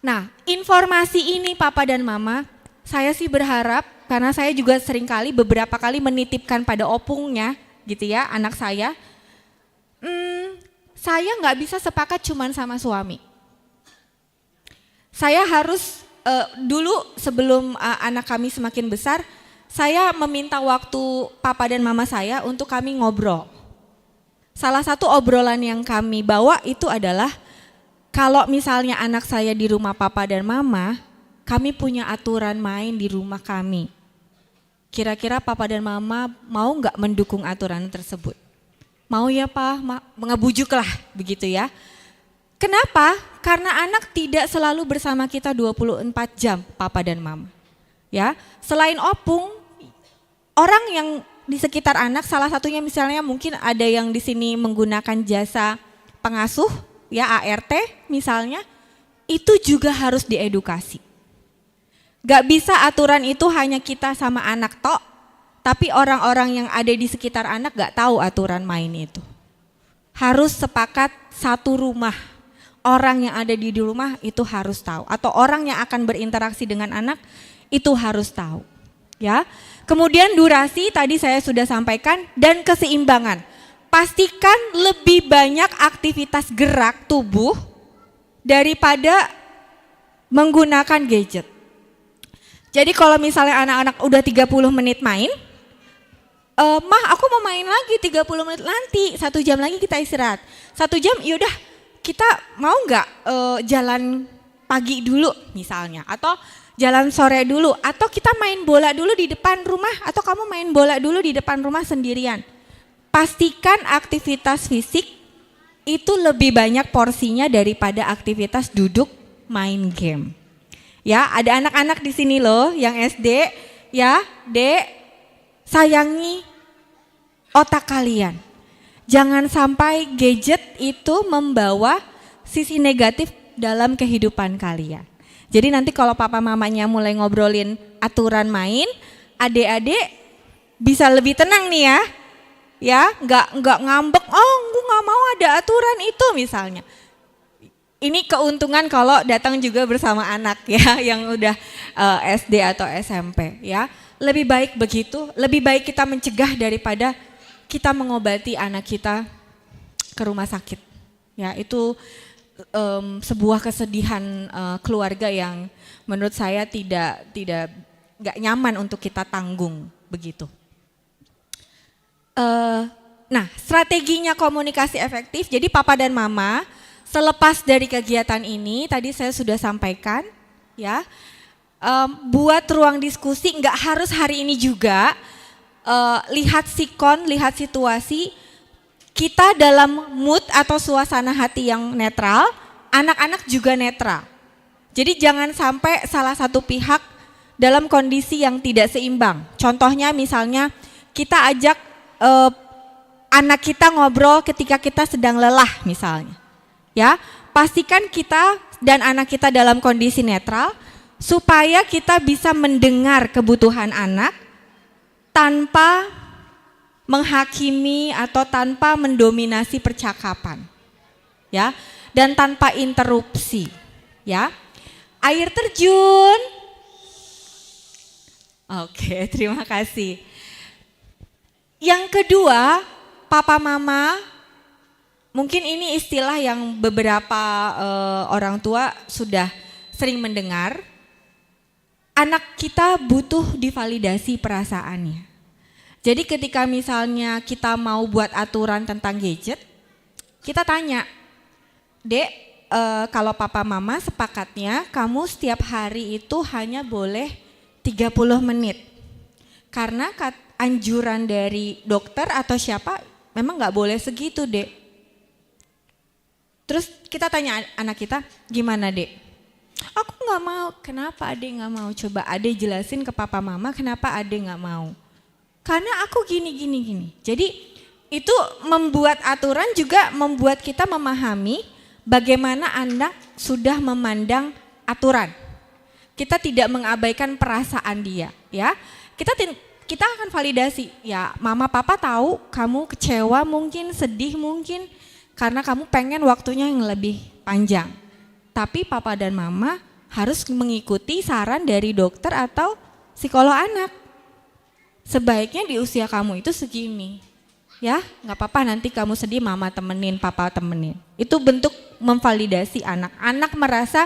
Nah, informasi ini papa dan mama, saya sih berharap karena saya juga seringkali beberapa kali menitipkan pada opungnya gitu ya, anak saya nggak bisa sepakat cuman sama suami. Saya harus dulu sebelum anak kami semakin besar, saya meminta waktu papa dan mama saya untuk kami ngobrol. salah satu obrolan yang kami bawa itu adalah kalau misalnya anak saya di rumah papa dan mama, kami punya aturan main di rumah kami. Kira-kira papa dan mama mau nggak mendukung aturan tersebut? Mau ya Pak, ngebujuk lah begitu ya. Kenapa? Karena anak tidak selalu bersama kita 24 jam papa dan mama. Ya, selain opung, orang yang di sekitar anak, salah satunya misalnya mungkin ada yang di sini menggunakan jasa pengasuh, ya ART misalnya, itu juga harus diedukasi. Gak bisa aturan itu hanya kita sama anak tok, tapi orang-orang yang ada di sekitar anak gak tahu aturan main itu. Harus sepakat satu rumah, orang yang ada di rumah itu harus tahu, atau orang yang akan berinteraksi dengan anak itu harus tahu. Ya, kemudian durasi tadi saya sudah sampaikan dan keseimbangan. Pastikan lebih banyak aktivitas gerak tubuh daripada menggunakan gadget. Jadi kalau misalnya anak-anak udah 30 menit main, mah aku mau main lagi 30 menit nanti, 1 jam lagi kita istirahat. 1 jam yaudah kita mau nggak jalan pagi dulu misalnya, atau jalan sore dulu, atau kita main bola dulu di depan rumah, atau kamu main bola dulu di depan rumah sendirian. Pastikan aktivitas fisik itu lebih banyak porsinya daripada aktivitas duduk main game. Ya, ada anak-anak di sini loh yang SD, ya, Dek, sayangi otak kalian. Jangan sampai gadget itu membawa sisi negatif dalam kehidupan kalian. Jadi nanti kalau papa mamanya mulai ngobrolin aturan main, adik-adik bisa lebih tenang nih ya. Ya, nggak ngambek, oh gue nggak mau ada aturan itu misalnya. Ini keuntungan kalau datang juga bersama anak ya yang udah SD atau SMP ya. Lebih baik begitu, lebih baik kita mencegah daripada kita mengobati anak kita ke rumah sakit. Ya, itu sebuah kesedihan keluarga yang menurut saya nggak nyaman untuk kita tanggung begitu. Nah, strateginya komunikasi efektif. Jadi papa dan mama selepas dari kegiatan ini tadi saya sudah sampaikan, ya, buat ruang diskusi. Nggak harus hari ini juga. Lihat sikon, lihat situasi. Kita dalam mood atau suasana hati yang netral, anak-anak juga netral. Jadi jangan sampai salah satu pihak dalam kondisi yang tidak seimbang. Contohnya misalnya kita ajak anak kita ngobrol ketika kita sedang lelah misalnya. Ya, pastikan kita dan anak kita dalam kondisi netral supaya kita bisa mendengar kebutuhan anak tanpa menghakimi atau tanpa mendominasi percakapan, ya, dan tanpa interupsi, ya. Air terjun, oke, terima kasih. Yang kedua, papa mama, mungkin ini istilah yang beberapa orang tua sudah sering mendengar. Anak kita butuh divalidasi perasaannya. Jadi ketika misalnya kita mau buat aturan tentang gadget, kita tanya, Dek, kalau papa mama sepakatnya kamu setiap hari itu hanya boleh 30 menit. Karena anjuran dari dokter atau siapa memang gak boleh segitu, Dek. Terus kita tanya anak kita, gimana Dek? Aku gak mau. Kenapa Adek gak mau? Coba Adek jelasin ke papa mama kenapa Adek gak mau. Karena aku gini. Jadi itu membuat aturan juga membuat kita memahami bagaimana anak sudah memandang aturan. Kita tidak mengabaikan perasaan dia, ya. Kita akan validasi, ya mama papa tahu kamu kecewa mungkin, sedih mungkin karena kamu pengen waktunya yang lebih panjang. Tapi papa dan mama harus mengikuti saran dari dokter atau psikolog anak. Sebaiknya di usia kamu itu segini, ya nggak apa-apa nanti kamu sedih mama temenin, papa temenin. Itu bentuk memvalidasi anak. Anak merasa,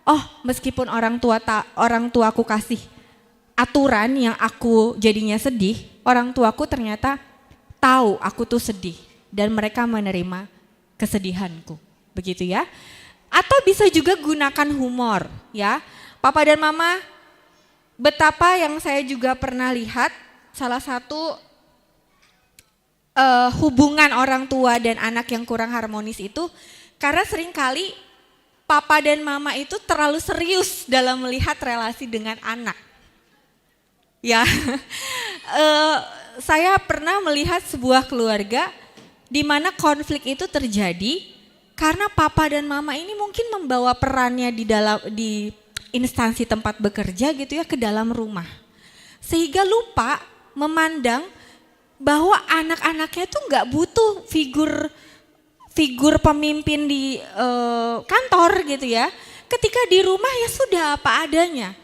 oh meskipun orang tuaku kasih aturan yang aku jadinya sedih, orang tuaku ternyata tahu aku tuh sedih. dan mereka menerima kesedihanku. Begitu ya. Atau bisa juga gunakan humor ya. Papa dan mama, betapa yang saya juga pernah lihat salah satu hubungan orang tua dan anak yang kurang harmonis itu karena seringkali papa dan mama itu terlalu serius dalam melihat relasi dengan anak. Ya, saya pernah melihat sebuah keluarga di mana konflik itu terjadi karena papa dan mama ini mungkin membawa perannya di instansi tempat bekerja gitu ya ke dalam rumah. Sehingga lupa memandang bahwa anak-anaknya itu nggak butuh figur pemimpin di kantor gitu ya. Ketika di rumah ya sudah apa adanya,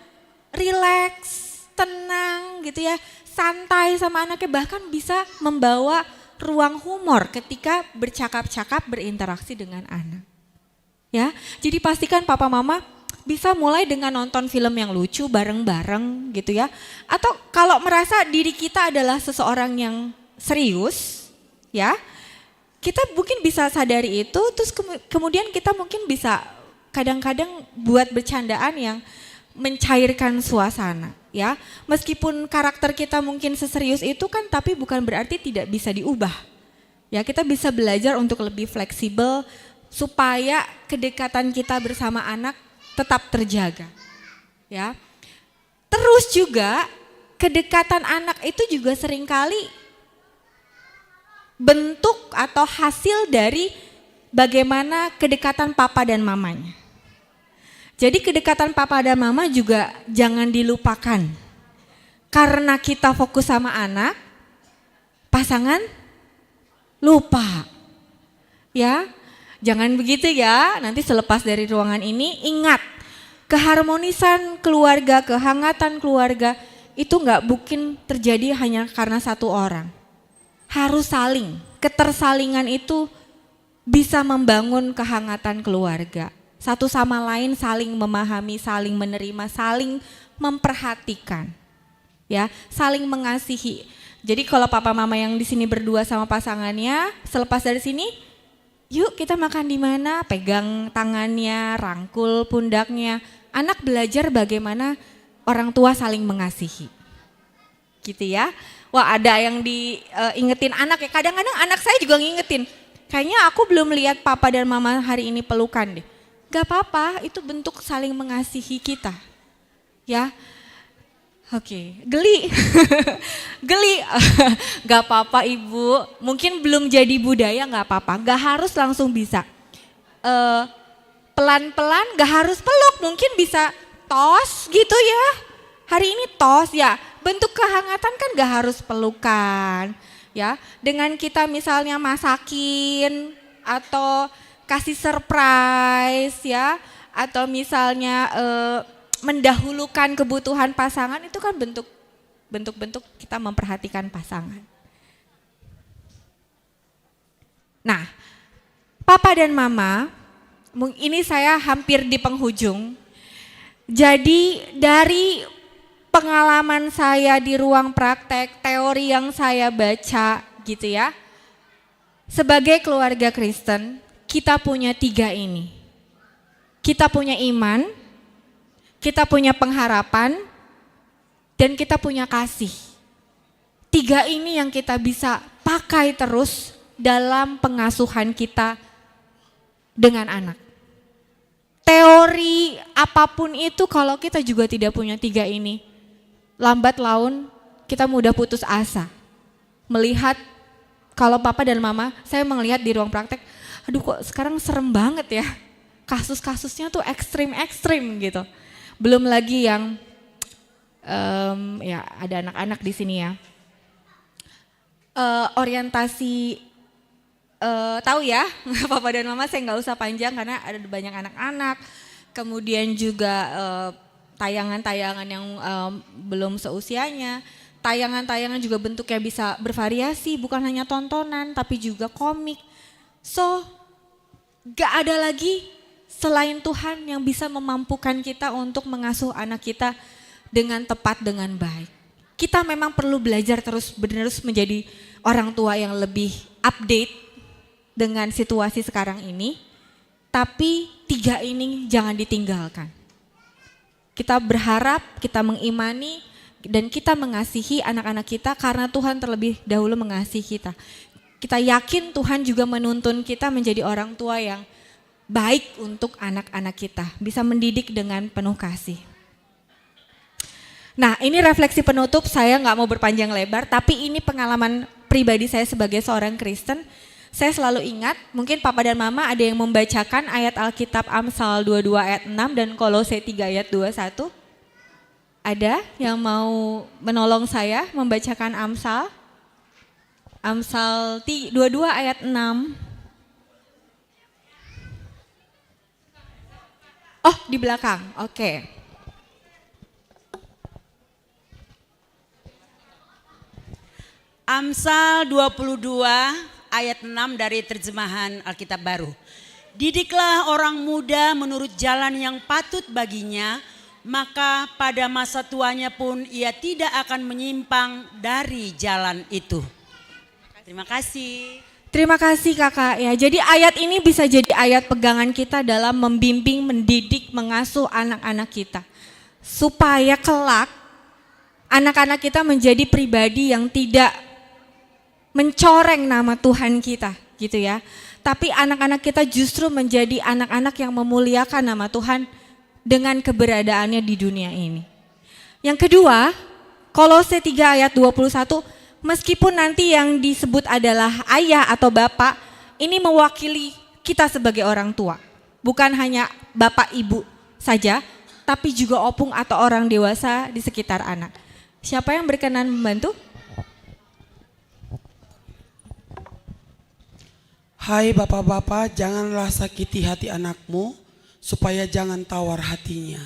rileks, tenang gitu ya, santai sama anaknya, bahkan bisa membawa ruang humor ketika bercakap-cakap berinteraksi dengan anak. Ya, jadi pastikan papa mama bisa mulai dengan nonton film yang lucu bareng-bareng gitu ya. Atau kalau merasa diri kita adalah seseorang yang serius ya, kita mungkin bisa sadari itu, terus kemudian kita mungkin bisa kadang-kadang buat bercandaan yang mencairkan suasana ya. Meskipun karakter kita mungkin seserius itu kan, tapi bukan berarti tidak bisa diubah. Ya, kita bisa belajar untuk lebih fleksibel supaya kedekatan kita bersama anak tetap terjaga. Ya. Terus juga kedekatan anak itu juga seringkali bentuk atau hasil dari bagaimana kedekatan papa dan mamanya. Jadi kedekatan papa dan mama juga jangan dilupakan. Karena kita fokus sama anak, pasangan lupa. Ya. Jangan begitu ya, nanti selepas dari ruangan ini ingat, keharmonisan keluarga, kehangatan keluarga itu nggak mungkin terjadi hanya karena satu orang. Harus saling, ketersalingan itu bisa membangun kehangatan keluarga. Satu sama lain saling memahami, saling menerima, saling memperhatikan. Ya, saling mengasihi. Jadi kalau papa mama yang di sini berdua sama pasangannya, selepas dari sini yuk kita makan di mana, pegang tangannya, rangkul pundaknya. Anak belajar bagaimana orang tua saling mengasihi. Gitu ya. Wah, ada yang diingetin anak ya. Kadang-kadang anak saya juga ngingetin. Kayaknya aku belum lihat papa dan mama hari ini pelukan deh. Gak apa-apa, itu bentuk saling mengasihi kita. Ya. Oke, geli. Geli. Gak apa-apa Ibu, mungkin belum jadi budaya gak apa-apa, gak harus langsung bisa. Pelan-pelan gak harus peluk, mungkin bisa tos gitu ya. Hari ini tos ya, bentuk kehangatan kan gak harus pelukan. Ya, dengan kita misalnya masakin atau kasih surprise ya, atau misalnya mendahulukan kebutuhan pasangan, itu kan bentuk-bentuk kita memperhatikan pasangan. Nah, papa dan mama, ini saya hampir di penghujung. Jadi dari pengalaman saya di ruang praktek, teori yang saya baca gitu ya. Sebagai keluarga Kristen, kita punya 3 ini. Kita punya iman, kita punya pengharapan, dan kita punya kasih. 3 ini yang kita bisa pakai terus dalam pengasuhan kita dengan anak. Teori apapun itu kalau kita juga tidak punya 3 ini, lambat laun kita mudah putus asa. Melihat kalau papa dan mama, saya melihat di ruang praktek, aduh kok sekarang serem banget ya. Kasus-kasusnya tuh ekstrim-ekstrim gitu. Belum lagi yang ya ada anak-anak di sini ya. Orientasi tahu ya, papa dan mama, saya nggak usah panjang karena ada banyak anak-anak. Kemudian juga tayangan-tayangan yang belum seusianya. Tayangan-tayangan juga bentuknya bisa bervariasi, bukan hanya tontonan tapi juga komik. So, gak ada lagi selain Tuhan yang bisa memampukan kita untuk mengasuh anak kita dengan tepat, dengan baik. Kita memang perlu belajar terus-menerus menjadi orang tua yang lebih update dengan situasi sekarang ini, tapi 3 ini jangan ditinggalkan. Kita berharap, kita mengimani, dan kita mengasihi anak-anak kita karena Tuhan terlebih dahulu mengasihi kita. Kita yakin Tuhan juga menuntun kita menjadi orang tua yang baik untuk anak-anak kita, bisa mendidik dengan penuh kasih. Nah, ini refleksi penutup, saya nggak mau berpanjang lebar, tapi ini pengalaman pribadi saya sebagai seorang Kristen. Saya selalu ingat, mungkin Papa dan Mama ada yang membacakan ayat Alkitab Amsal 22 ayat 6 dan Kolose 3 ayat 21. Ada yang mau menolong saya membacakan Amsal? Amsal 22 ayat 6. Oh, di belakang, oke. Amsal 22 ayat 6 dari terjemahan Alkitab Baru. Didiklah orang muda menurut jalan yang patut baginya, maka pada masa tuanya pun ia tidak akan menyimpang dari jalan itu. Terima kasih. Terima kasih Kakak ya. Jadi ayat ini bisa jadi ayat pegangan kita dalam membimbing, mendidik, mengasuh anak-anak kita. Supaya kelak anak-anak kita menjadi pribadi yang tidak mencoreng nama Tuhan kita gitu ya. Tapi anak-anak kita justru menjadi anak-anak yang memuliakan nama Tuhan dengan keberadaannya di dunia ini. Yang kedua, Kolose 3 ayat 21, meskipun nanti yang disebut adalah ayah atau bapak, ini mewakili kita sebagai orang tua. Bukan hanya bapak ibu saja, tapi juga opung atau orang dewasa di sekitar anak. Siapa yang berkenan membantu? Hai bapak-bapak, janganlah sakiti hati anakmu, supaya jangan tawar hatinya.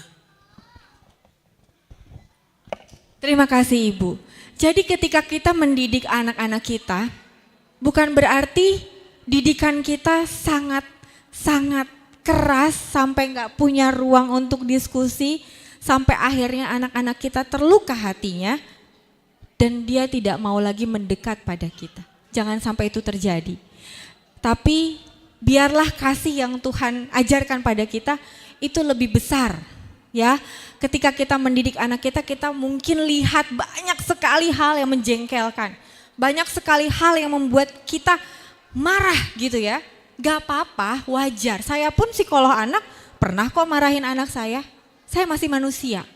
Terima kasih Ibu. Jadi ketika kita mendidik anak-anak kita, bukan berarti didikan kita sangat keras sampai nggak punya ruang untuk diskusi, sampai akhirnya anak-anak kita terluka hatinya, dan dia tidak mau lagi mendekat pada kita. Jangan sampai itu terjadi. Tapi biarlah kasih yang Tuhan ajarkan pada kita itu lebih besar ya. Ketika kita mendidik anak kita, kita mungkin lihat banyak sekali hal yang menjengkelkan. Banyak sekali hal yang membuat kita marah gitu ya. Gak apa-apa, wajar. Saya pun psikolog anak pernah kok marahin anak saya. Saya masih manusia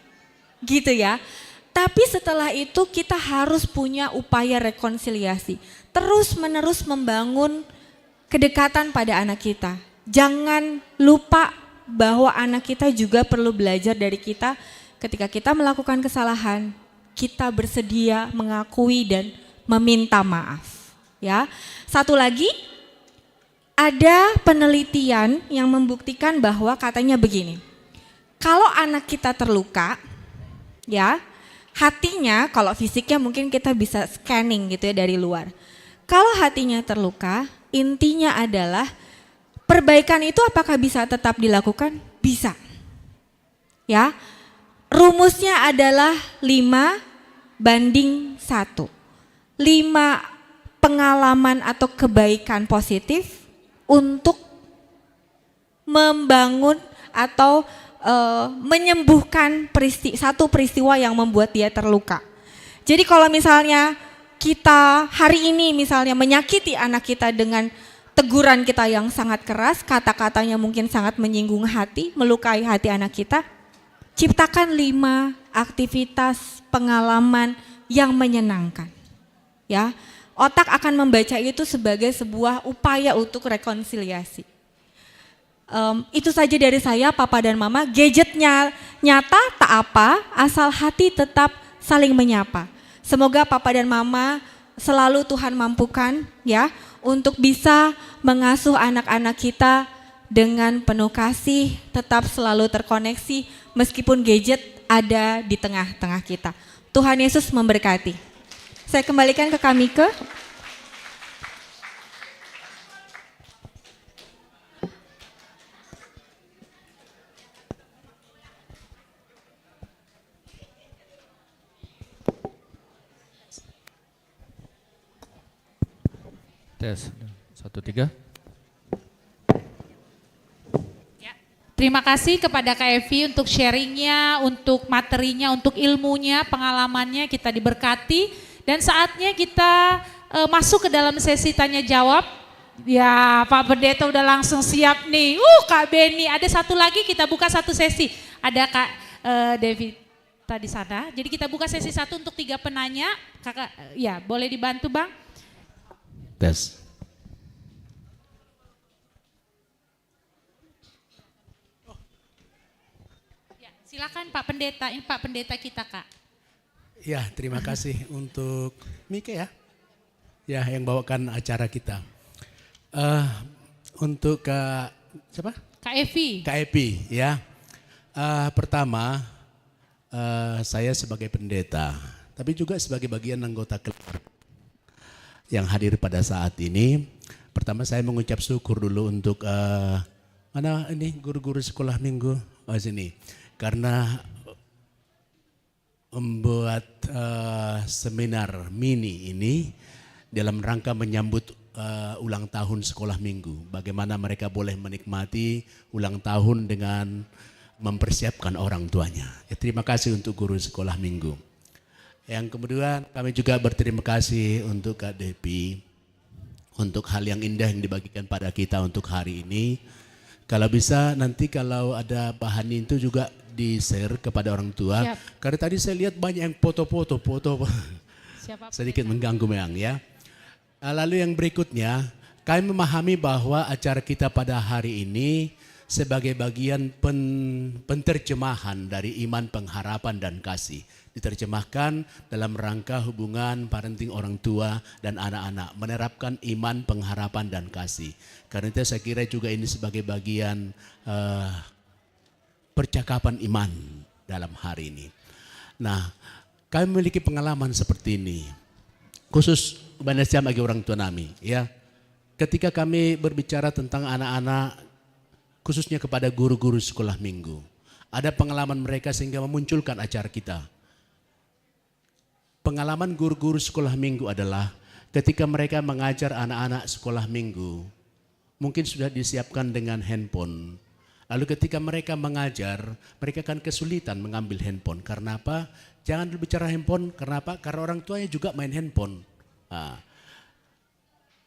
gitu ya. Tapi setelah itu kita harus punya upaya rekonsiliasi. Terus menerus membangun kedekatan pada anak kita. Jangan lupa bahwa anak kita juga perlu belajar dari kita. Ketika kita melakukan kesalahan, kita bersedia mengakui dan meminta maaf. Ya, satu lagi, ada penelitian yang membuktikan bahwa katanya begini. Kalau anak kita terluka, ya, hatinya, kalau fisiknya mungkin kita bisa scanning gitu ya dari luar. Kalau hatinya terluka, intinya adalah perbaikan itu apakah bisa tetap dilakukan? Bisa. Ya. Rumusnya adalah 5:1. 5 pengalaman atau kebaikan positif untuk membangun atau menyembuhkan satu peristiwa yang membuat dia terluka. Jadi kalau misalnya kita hari ini misalnya menyakiti anak kita dengan teguran kita yang sangat keras, kata-katanya mungkin sangat menyinggung hati, melukai hati anak kita, ciptakan 5 aktivitas pengalaman yang menyenangkan. Ya, otak akan membaca itu sebagai sebuah upaya untuk rekonsiliasi. Itu saja dari saya, Papa dan Mama. Gadgetnya nyata tak apa, asal hati tetap saling menyapa. Semoga Papa dan Mama selalu Tuhan mampukan ya untuk bisa mengasuh anak-anak kita dengan penuh kasih, tetap selalu terkoneksi meskipun gadget ada di tengah-tengah kita. Tuhan Yesus memberkati. Saya kembalikan ke Kamike. Tes 1 3. Terima kasih kepada Kak Evi untuk sharingnya, untuk materinya, untuk ilmunya, pengalamannya, kita diberkati. Dan saatnya kita masuk ke dalam sesi tanya jawab. Ya, Pak Pendeta udah langsung siap nih. Kak Beni, ada satu lagi, kita buka satu sesi. Ada Kak Devi tadi sana. Jadi kita buka sesi satu untuk 3 penanya. Kakak, ya boleh dibantu Bang? Tes. Ya, silakan Pak Pendeta, ini Pak Pendeta kita Kak. Ya, terima kasih untuk Mike ya. Ya, yang bawakan acara kita. Untuk Kak siapa? Kak Evi. Kak Epi ya. Pertama, saya sebagai pendeta, tapi juga sebagai bagian anggota keluarga yang hadir pada saat ini. Pertama saya mengucap syukur dulu untuk mana ini guru-guru sekolah minggu sini, karena membuat seminar mini ini dalam rangka menyambut ulang tahun sekolah minggu. Bagaimana mereka boleh menikmati ulang tahun dengan mempersiapkan orang tuanya. Ya, terima kasih untuk guru sekolah minggu. Yang kemudian kami juga berterima kasih untuk Kak Depi untuk hal yang indah yang dibagikan pada kita untuk hari ini. Kalau bisa nanti kalau ada bahan itu juga di-share kepada orang tua. Siap. Karena tadi saya lihat banyak yang foto-foto. Siapa? Sedikit mengganggu memang ya. Lalu yang berikutnya, kami memahami bahwa acara kita pada hari ini sebagai bagian penterjemahan dari iman, pengharapan, dan kasih. Diterjemahkan dalam rangka hubungan parenting orang tua dan anak-anak. Menerapkan iman, pengharapan, dan kasih. Karena itu saya kira juga ini sebagai bagian percakapan iman dalam hari ini. Nah, kami memiliki pengalaman seperti ini. Khusus Banasya bagi orang tua kami. Ya. Ketika kami berbicara tentang anak-anak, khususnya kepada guru-guru sekolah minggu. Ada pengalaman mereka sehingga memunculkan acara kita. Pengalaman guru-guru sekolah minggu adalah ketika mereka mengajar anak-anak sekolah minggu, mungkin sudah disiapkan dengan handphone. Lalu ketika mereka mengajar, mereka akan kesulitan mengambil handphone. Karena apa? Jangan berbicara handphone, karena apa? Karena orang tuanya juga main handphone. Nah,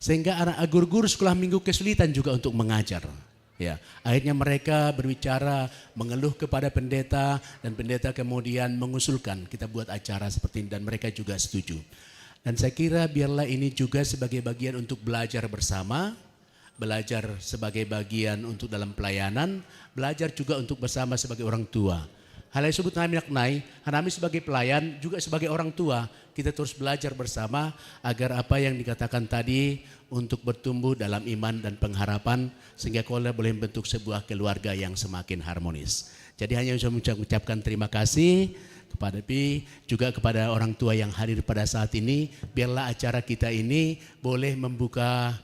sehingga anak guru-guru sekolah minggu kesulitan juga untuk mengajar. Ya, akhirnya mereka berbicara, mengeluh kepada pendeta, dan pendeta kemudian mengusulkan kita buat acara seperti ini, dan mereka juga setuju. Dan saya kira biarlah ini juga sebagai bagian untuk belajar bersama, belajar sebagai bagian untuk dalam pelayanan, belajar juga untuk bersama sebagai orang tua. Hal yang disebut kami maknai, kami sebagai pelayan juga sebagai orang tua, kita terus belajar bersama agar apa yang dikatakan tadi untuk bertumbuh dalam iman dan pengharapan sehingga kita boleh membentuk sebuah keluarga yang semakin harmonis. Jadi hanya bisa mengucapkan terima kasih kepada Pi, juga kepada orang tua yang hadir pada saat ini. Biarlah acara kita ini boleh membuka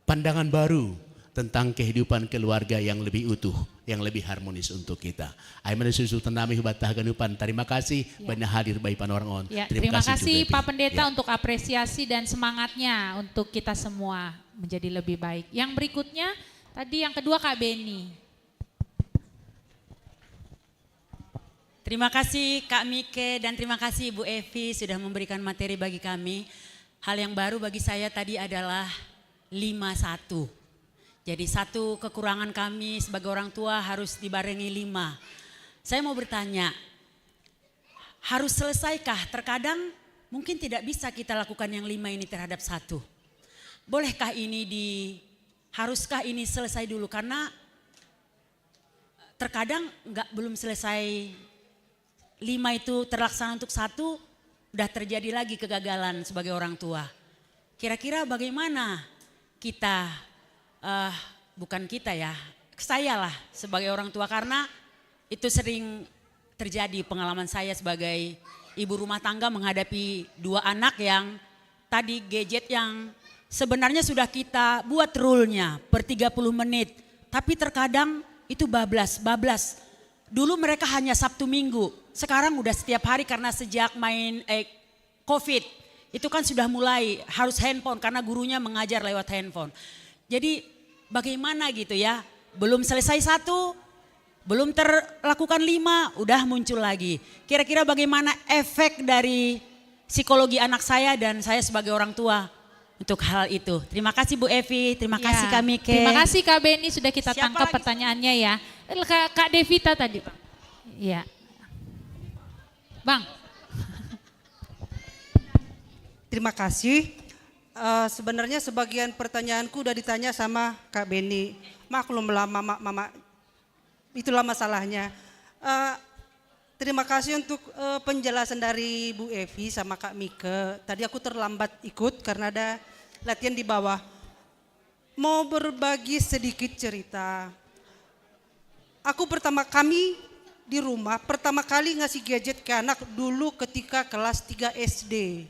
pandangan baru tentang kehidupan keluarga yang lebih utuh, yang lebih harmonis untuk kita. Aiman susu tenami hubat tahaгаnupan. Terima kasih banyak hadir baik orang-orang. Ya, terima kasih juga, Pak Pendeta ya. untuk apresiasi dan semangatnya untuk kita semua menjadi lebih baik. Yang berikutnya tadi yang kedua Kak Beni. Terima kasih Kak Mike dan terima kasih Ibu Evi sudah memberikan materi bagi kami. Hal yang baru bagi saya tadi adalah 5-1. Jadi satu kekurangan kami sebagai orang tua harus dibarengi 5. Saya mau bertanya, harus selesaikah? Terkadang mungkin tidak bisa kita lakukan yang 5 ini terhadap 1. Bolehkah haruskah ini selesai dulu? Karena terkadang belum selesai 5 itu terlaksana untuk 1, udah terjadi lagi kegagalan sebagai orang tua. Kira-kira bagaimana kita, bukan kita ya, saya lah sebagai orang tua, karena itu sering terjadi pengalaman saya sebagai ibu rumah tangga menghadapi 2 anak yang tadi gadget yang sebenarnya sudah kita buat rule-nya per 30 menit. Tapi terkadang itu bablas. Dulu mereka hanya Sabtu Minggu, sekarang udah setiap hari karena sejak main COVID. Itu kan sudah mulai harus handphone karena gurunya mengajar lewat handphone. Jadi bagaimana gitu ya, belum selesai 1, belum terlakukan 5, udah muncul lagi. Kira-kira bagaimana efek dari psikologi anak saya dan saya sebagai orang tua untuk hal itu. Terima kasih Bu Evi, terima kasih Kak Mike. Terima kasih Kak Beni sudah kita Siapa tangkap lagi? pertanyaannya ya. Kak Devita tadi Bang. Iya. Bang. Terima kasih. Sebenarnya sebagian pertanyaanku udah ditanya sama Kak Beni. Maklum lah mama, itulah masalahnya. Terima kasih untuk penjelasan dari Bu Evi sama Kak Mike. Tadi aku terlambat ikut karena ada latihan di bawah. Mau berbagi sedikit cerita. Kami di rumah pertama kali ngasih gadget ke anak dulu ketika kelas 3 SD.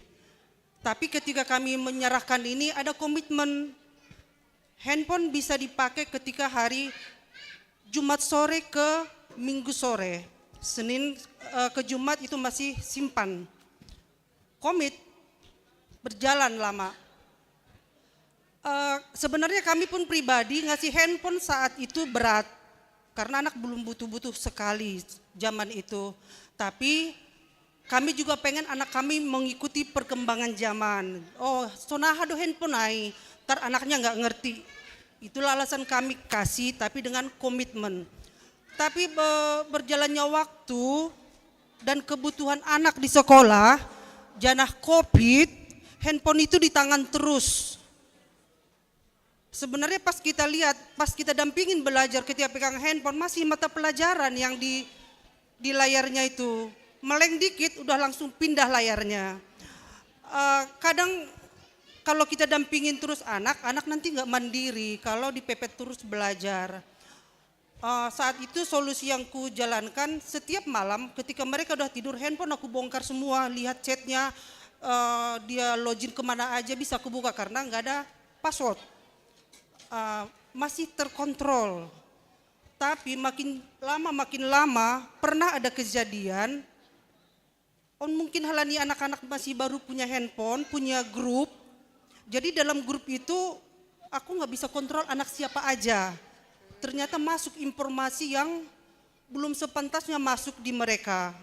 Tapi ketika kami menyerahkan ini ada komitmen handphone bisa dipakai ketika hari Jumat sore ke Minggu sore. Senin ke Jumat itu masih simpan. Komit berjalan lama. Sebenarnya kami pun pribadi ngasih handphone saat itu berat. Karena anak belum butuh-butuh sekali zaman itu. Tapi kami juga pengen anak kami mengikuti perkembangan zaman. Oh, sonaha do handphone ai, ntar anaknya nggak ngerti. Itulah alasan kami kasih, tapi dengan komitmen. Tapi berjalannya waktu dan kebutuhan anak di sekolah, janah COVID, handphone itu di tangan terus. Sebenarnya pas kita lihat, pas kita dampingin belajar ketika pegang handphone, masih mata pelajaran yang di layarnya itu. Meleng dikit udah langsung pindah layarnya. Kadang kalau kita dampingin terus anak nanti nggak mandiri kalau dipepet terus belajar. Saat itu solusi yang ku jalankan setiap malam ketika mereka udah tidur, handphone aku bongkar semua, lihat chatnya, dia login kemana aja bisa aku buka karena nggak ada password. Masih terkontrol. Tapi makin lama pernah ada kejadian, mungkin halani anak-anak masih baru punya handphone, punya grup. Jadi dalam grup itu aku nggak bisa kontrol anak siapa aja. Ternyata masuk informasi yang belum sepantasnya masuk di mereka.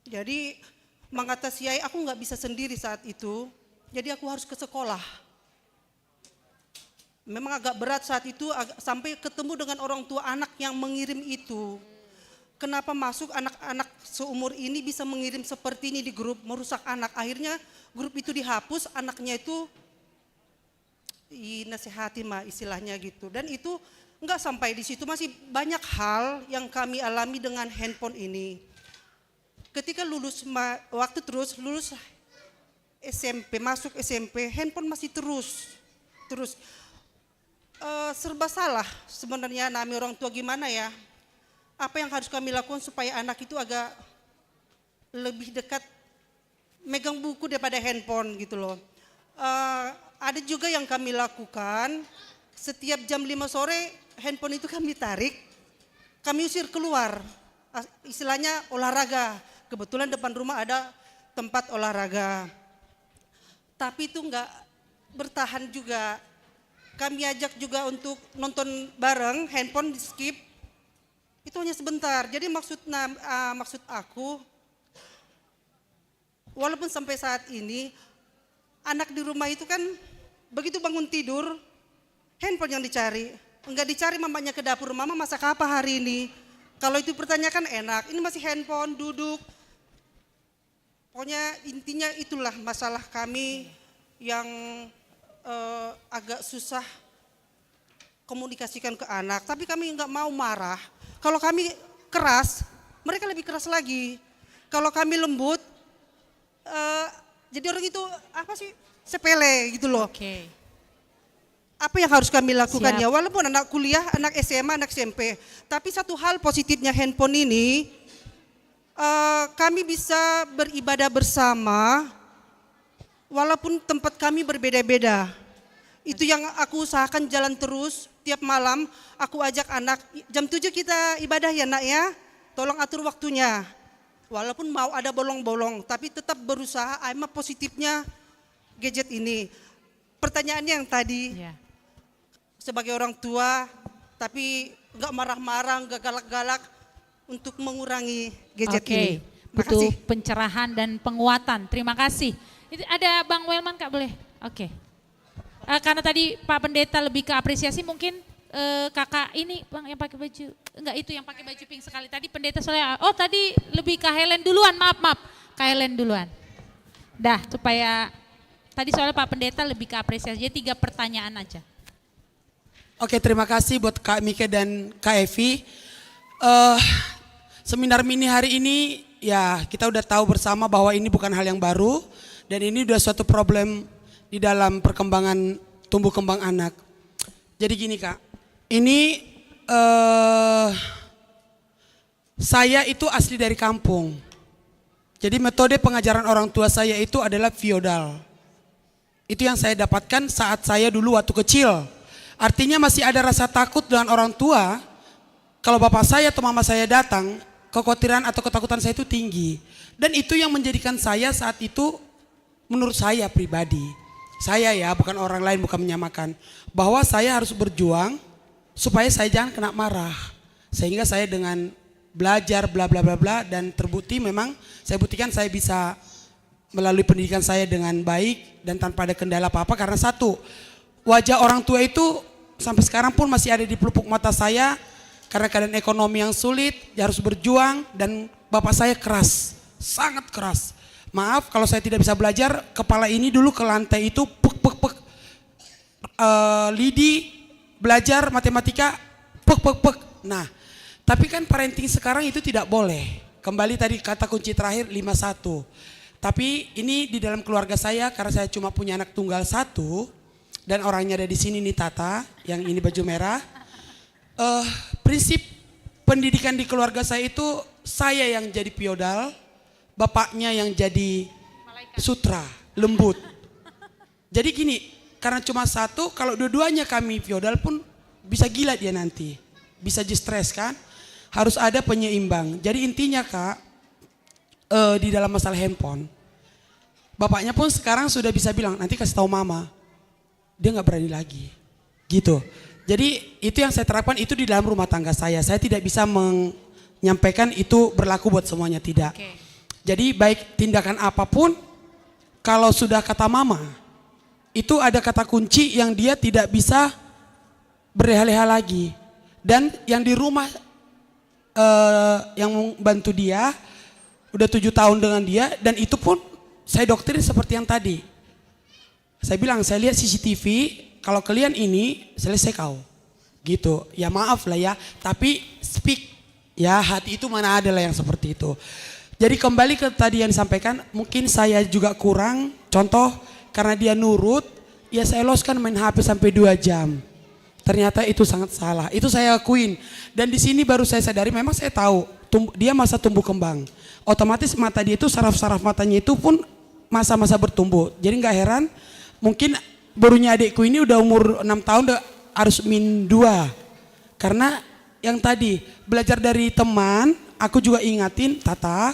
Jadi mengatasi aku nggak bisa sendiri saat itu. Jadi aku harus ke sekolah. Memang agak berat saat itu sampai ketemu dengan orang tua anak yang mengirim itu. Kenapa masuk anak-anak seumur ini bisa mengirim seperti ini di grup, merusak anak. Akhirnya grup itu dihapus, anaknya itu nasihati istilahnya gitu. Dan itu enggak sampai di situ, masih banyak hal yang kami alami dengan handphone ini. Ketika lulus SMP, masuk SMP, handphone masih terus. Serba salah sebenarnya nami orang tua gimana ya. Apa yang harus kami lakukan supaya anak itu agak lebih dekat megang buku daripada handphone gitu loh. Ada juga yang kami lakukan, setiap jam 5 sore handphone itu kami tarik, kami usir keluar, istilahnya olahraga. Kebetulan depan rumah ada tempat olahraga. Tapi itu enggak bertahan juga. Kami ajak juga untuk nonton bareng, handphone di skip. Itu hanya sebentar. Jadi maksud aku, walaupun sampai saat ini anak di rumah itu kan begitu bangun tidur, handphone yang dicari. Enggak dicari mamanya ke dapur, mama masak apa hari ini. Kalau itu pertanyakan enak, ini masih handphone, duduk. Pokoknya intinya itulah masalah kami yang agak susah komunikasikan ke anak. Tapi kami enggak mau marah. Kalau kami keras, mereka lebih keras lagi. Kalau kami lembut, jadi orang itu apa sih, sepele gitu loh. Oke. Apa yang harus kami lakukan Siap. ya, walaupun anak kuliah, anak SMA, anak SMP. Tapi satu hal positifnya handphone ini, kami bisa beribadah bersama, walaupun tempat kami berbeda-beda. Itu yang aku usahakan jalan terus, tiap malam aku ajak anak, jam 7 kita ibadah ya nak ya, tolong atur waktunya. Walaupun mau ada bolong-bolong, tapi tetap berusaha, emang positifnya gadget ini. Pertanyaannya yang tadi, Ya. sebagai orang tua, tapi nggak marah-marah, nggak galak-galak untuk mengurangi gadget Oke, ini. butuh Makasih. pencerahan dan penguatan. Terima kasih. Itu ada Bang Welman Kak, boleh? Oke. Karena tadi Pak Pendeta lebih ke apresiasi, mungkin kakak ini Bang yang pakai baju, enggak itu yang pakai baju pink sekali. Tadi pendeta soalnya, oh tadi lebih ke Helen duluan, maaf. Kak Helen duluan. Dah, supaya tadi soalnya Pak Pendeta lebih ke apresiasi, jadi 3 pertanyaan aja. Oke, terima kasih buat Kak Mika dan Kak Evi. Seminar mini hari ini ya kita udah tahu bersama bahwa ini bukan hal yang baru dan ini udah suatu problem di dalam perkembangan tumbuh kembang anak. Jadi gini Kak, ini saya itu asli dari kampung. Jadi metode pengajaran orang tua saya itu adalah feodal. Itu yang saya dapatkan saat saya dulu waktu kecil. Artinya masih ada rasa takut dengan orang tua. Kalau bapak saya atau mama saya datang, kekhawatiran atau ketakutan saya itu tinggi. Dan itu yang menjadikan saya saat itu, menurut saya pribadi, saya ya bukan orang lain, bukan menyamakan, bahwa saya harus berjuang supaya saya jangan kena marah. Sehingga saya dengan belajar bla bla bla bla dan terbukti memang saya buktikan saya bisa melalui pendidikan saya dengan baik dan tanpa ada kendala apa-apa karena satu, wajah orang tua itu sampai sekarang pun masih ada di pelupuk mata saya karena keadaan ekonomi yang sulit, dia harus berjuang dan bapak saya keras, sangat keras. Maaf kalau saya tidak bisa belajar, kepala ini dulu ke lantai itu pek. Lidi belajar matematika pek. Nah, tapi kan parenting sekarang itu tidak boleh. Kembali tadi kata kunci terakhir 51. Tapi ini di dalam keluarga saya karena saya cuma punya anak tunggal 1 dan orangnya ada di sini nih Tata, yang ini baju merah. Prinsip pendidikan di keluarga saya itu saya yang jadi feodal, bapaknya yang jadi sutra, lembut. Jadi gini, karena cuma 1, kalau dua-duanya kami feodal pun bisa gila dia nanti. Bisa stres kan, harus ada penyeimbang. Jadi intinya Kak, di dalam masalah handphone, bapaknya pun sekarang sudah bisa bilang, nanti kasih tahu mama. Dia gak berani lagi, gitu. Jadi itu yang saya terapkan itu di dalam rumah tangga saya. Saya tidak bisa menyampaikan itu berlaku buat semuanya, tidak. Oke. Jadi baik tindakan apapun, kalau sudah kata mama, itu ada kata kunci yang dia tidak bisa berleha-leha lagi. Dan yang di rumah yang membantu dia, udah 7 tahun dengan dia, dan itu pun saya doktrin seperti yang tadi. Saya bilang, saya lihat CCTV, kalau kalian ini selesai kau, gitu. Ya maaf lah ya, tapi speak, ya hati itu mana ada lah yang seperti itu. Jadi kembali ke tadi yang disampaikan, mungkin saya juga kurang, contoh karena dia nurut, ya saya loskan main HP sampai 2 jam. Ternyata itu sangat salah, itu saya akuin. Dan di sini baru saya sadari, memang saya tahu dia masa tumbuh kembang. Otomatis mata dia itu, saraf-saraf matanya itu pun masa-masa bertumbuh. Jadi nggak heran, mungkin barunya adikku ini udah umur 6 tahun udah harus min 2. Karena yang tadi belajar dari teman, aku juga ingatin, Tata,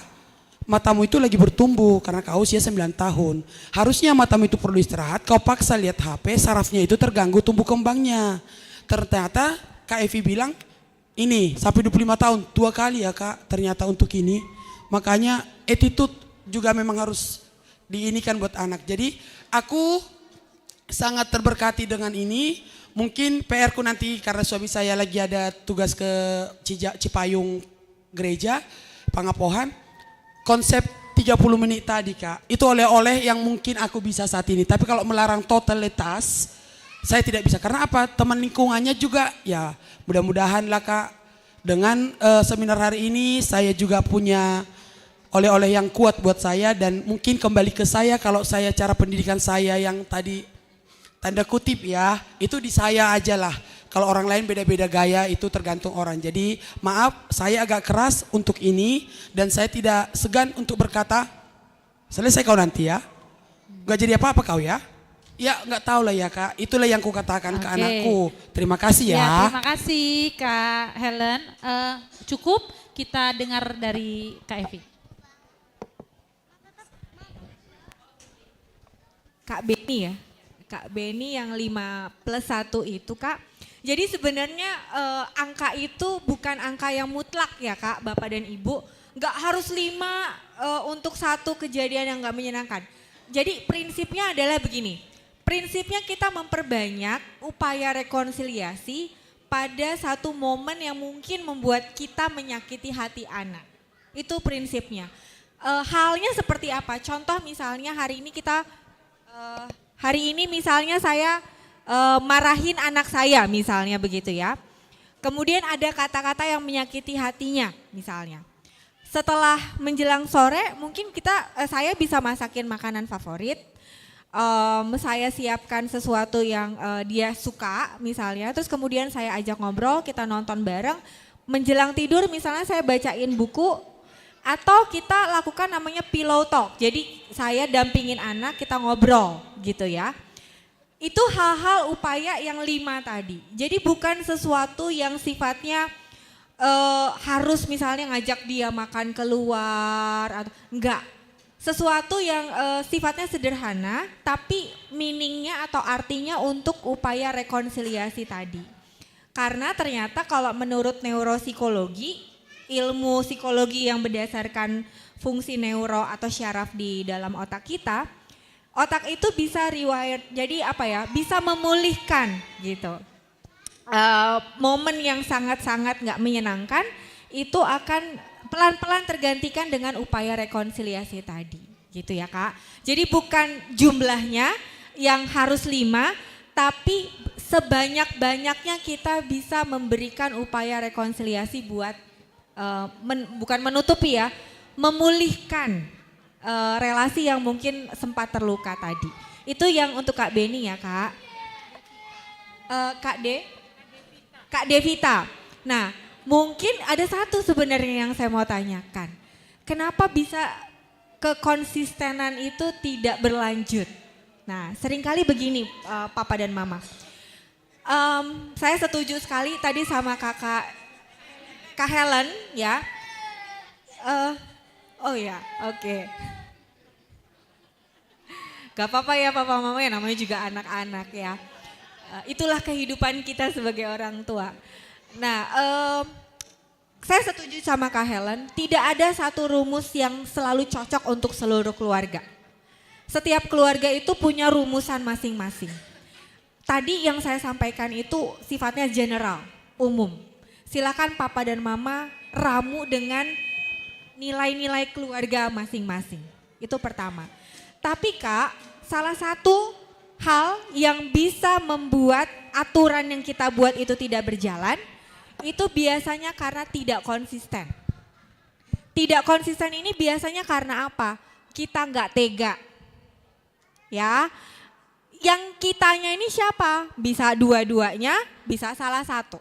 matamu itu lagi bertumbuh karena kau usia 9 tahun. Harusnya matamu itu perlu istirahat, kau paksa lihat HP, sarafnya itu terganggu tumbuh kembangnya. Ternyata Kak Evi bilang, ini sampai 25 tahun, 2 kali ya Kak ternyata untuk ini. Makanya attitude juga memang harus diinikan buat anak. Jadi aku sangat terberkati dengan ini. Mungkin PR ku nanti karena suami saya lagi ada tugas ke Cipayung gereja, Pangapohan. Konsep 30 menit tadi Kak, itu oleh-oleh yang mungkin aku bisa saat ini. Tapi kalau melarang totalitas, saya tidak bisa. Karena apa? Teman lingkungannya juga ya mudah-mudahan lah Kak. Dengan seminar hari ini saya juga punya oleh-oleh yang kuat buat saya. Dan mungkin kembali ke saya, kalau saya cara pendidikan saya yang tadi tanda kutip ya, itu di saya aja lah. Kalau orang lain beda-beda gaya, itu tergantung orang. Jadi maaf, saya agak keras untuk ini dan saya tidak segan untuk berkata, selesai kau nanti ya. Gak jadi apa-apa kau ya. Ya nggak tahu lah ya Kak, itulah yang ku katakan ke anakku. Terima kasih ya. Terima kasih Kak Helen. Cukup kita dengar dari Kak Evi. Kak Beni ya. Kak Beni yang 5+1 itu Kak, Jadi sebenarnya angka itu bukan angka yang mutlak ya Kak, Bapak dan Ibu. Nggak harus 5 untuk satu kejadian yang nggak menyenangkan. Jadi prinsipnya adalah begini, prinsipnya kita memperbanyak upaya rekonsiliasi pada satu momen yang mungkin membuat kita menyakiti hati anak. Itu prinsipnya. Halnya seperti apa? Contoh misalnya hari ini misalnya saya marahin anak saya misalnya begitu ya. Kemudian ada kata-kata yang menyakiti hatinya misalnya. Setelah menjelang sore mungkin saya bisa masakin makanan favorit. Saya siapkan sesuatu yang dia suka misalnya. Terus kemudian saya ajak ngobrol, kita nonton bareng. Menjelang tidur misalnya saya bacain buku. Atau kita lakukan namanya pillow talk. Jadi saya dampingin anak, kita ngobrol gitu ya. Itu hal-hal upaya yang 5 tadi. Jadi bukan sesuatu yang sifatnya harus misalnya ngajak dia makan keluar atau enggak. Sesuatu yang sifatnya sederhana tapi meaningnya atau artinya untuk upaya rekonsiliasi tadi. Karena ternyata kalau menurut neuropsikologi, ilmu psikologi yang berdasarkan fungsi neuro atau syaraf di dalam otak kita, otak itu bisa rewired, jadi bisa memulihkan gitu. Momen yang sangat-sangat nggak menyenangkan itu akan pelan-pelan tergantikan dengan upaya rekonsiliasi tadi, gitu ya Kak. Jadi bukan jumlahnya yang harus 5, tapi sebanyak-banyaknya kita bisa memberikan upaya rekonsiliasi buat bukan menutupi ya, memulihkan relasi yang mungkin sempat terluka tadi. Itu yang untuk Kak Beni ya Kak. Kak Devita. Nah, mungkin ada satu sebenarnya yang saya mau tanyakan. Kenapa bisa kekonsistenan itu tidak berlanjut? Nah, seringkali begini Papa dan Mama. Saya setuju sekali tadi sama Kak Helen ya. Oh ya, oke. Gak apa-apa ya Papa Mama ya, namanya juga anak-anak ya. Itulah kehidupan kita sebagai orang tua. Nah, saya setuju sama Kak Helen, tidak ada satu rumus yang selalu cocok untuk seluruh keluarga. Setiap keluarga itu punya rumusan masing-masing. Tadi yang saya sampaikan itu sifatnya general, umum. Silakan Papa dan Mama ramu dengan nilai-nilai keluarga masing-masing. Itu pertama. Tapi Kak, salah satu hal yang bisa membuat aturan yang kita buat itu tidak berjalan, itu biasanya karena tidak konsisten. Tidak konsisten ini biasanya karena apa? Kita nggak tega. Ya, yang kitanya ini siapa? Bisa dua-duanya, bisa salah satu.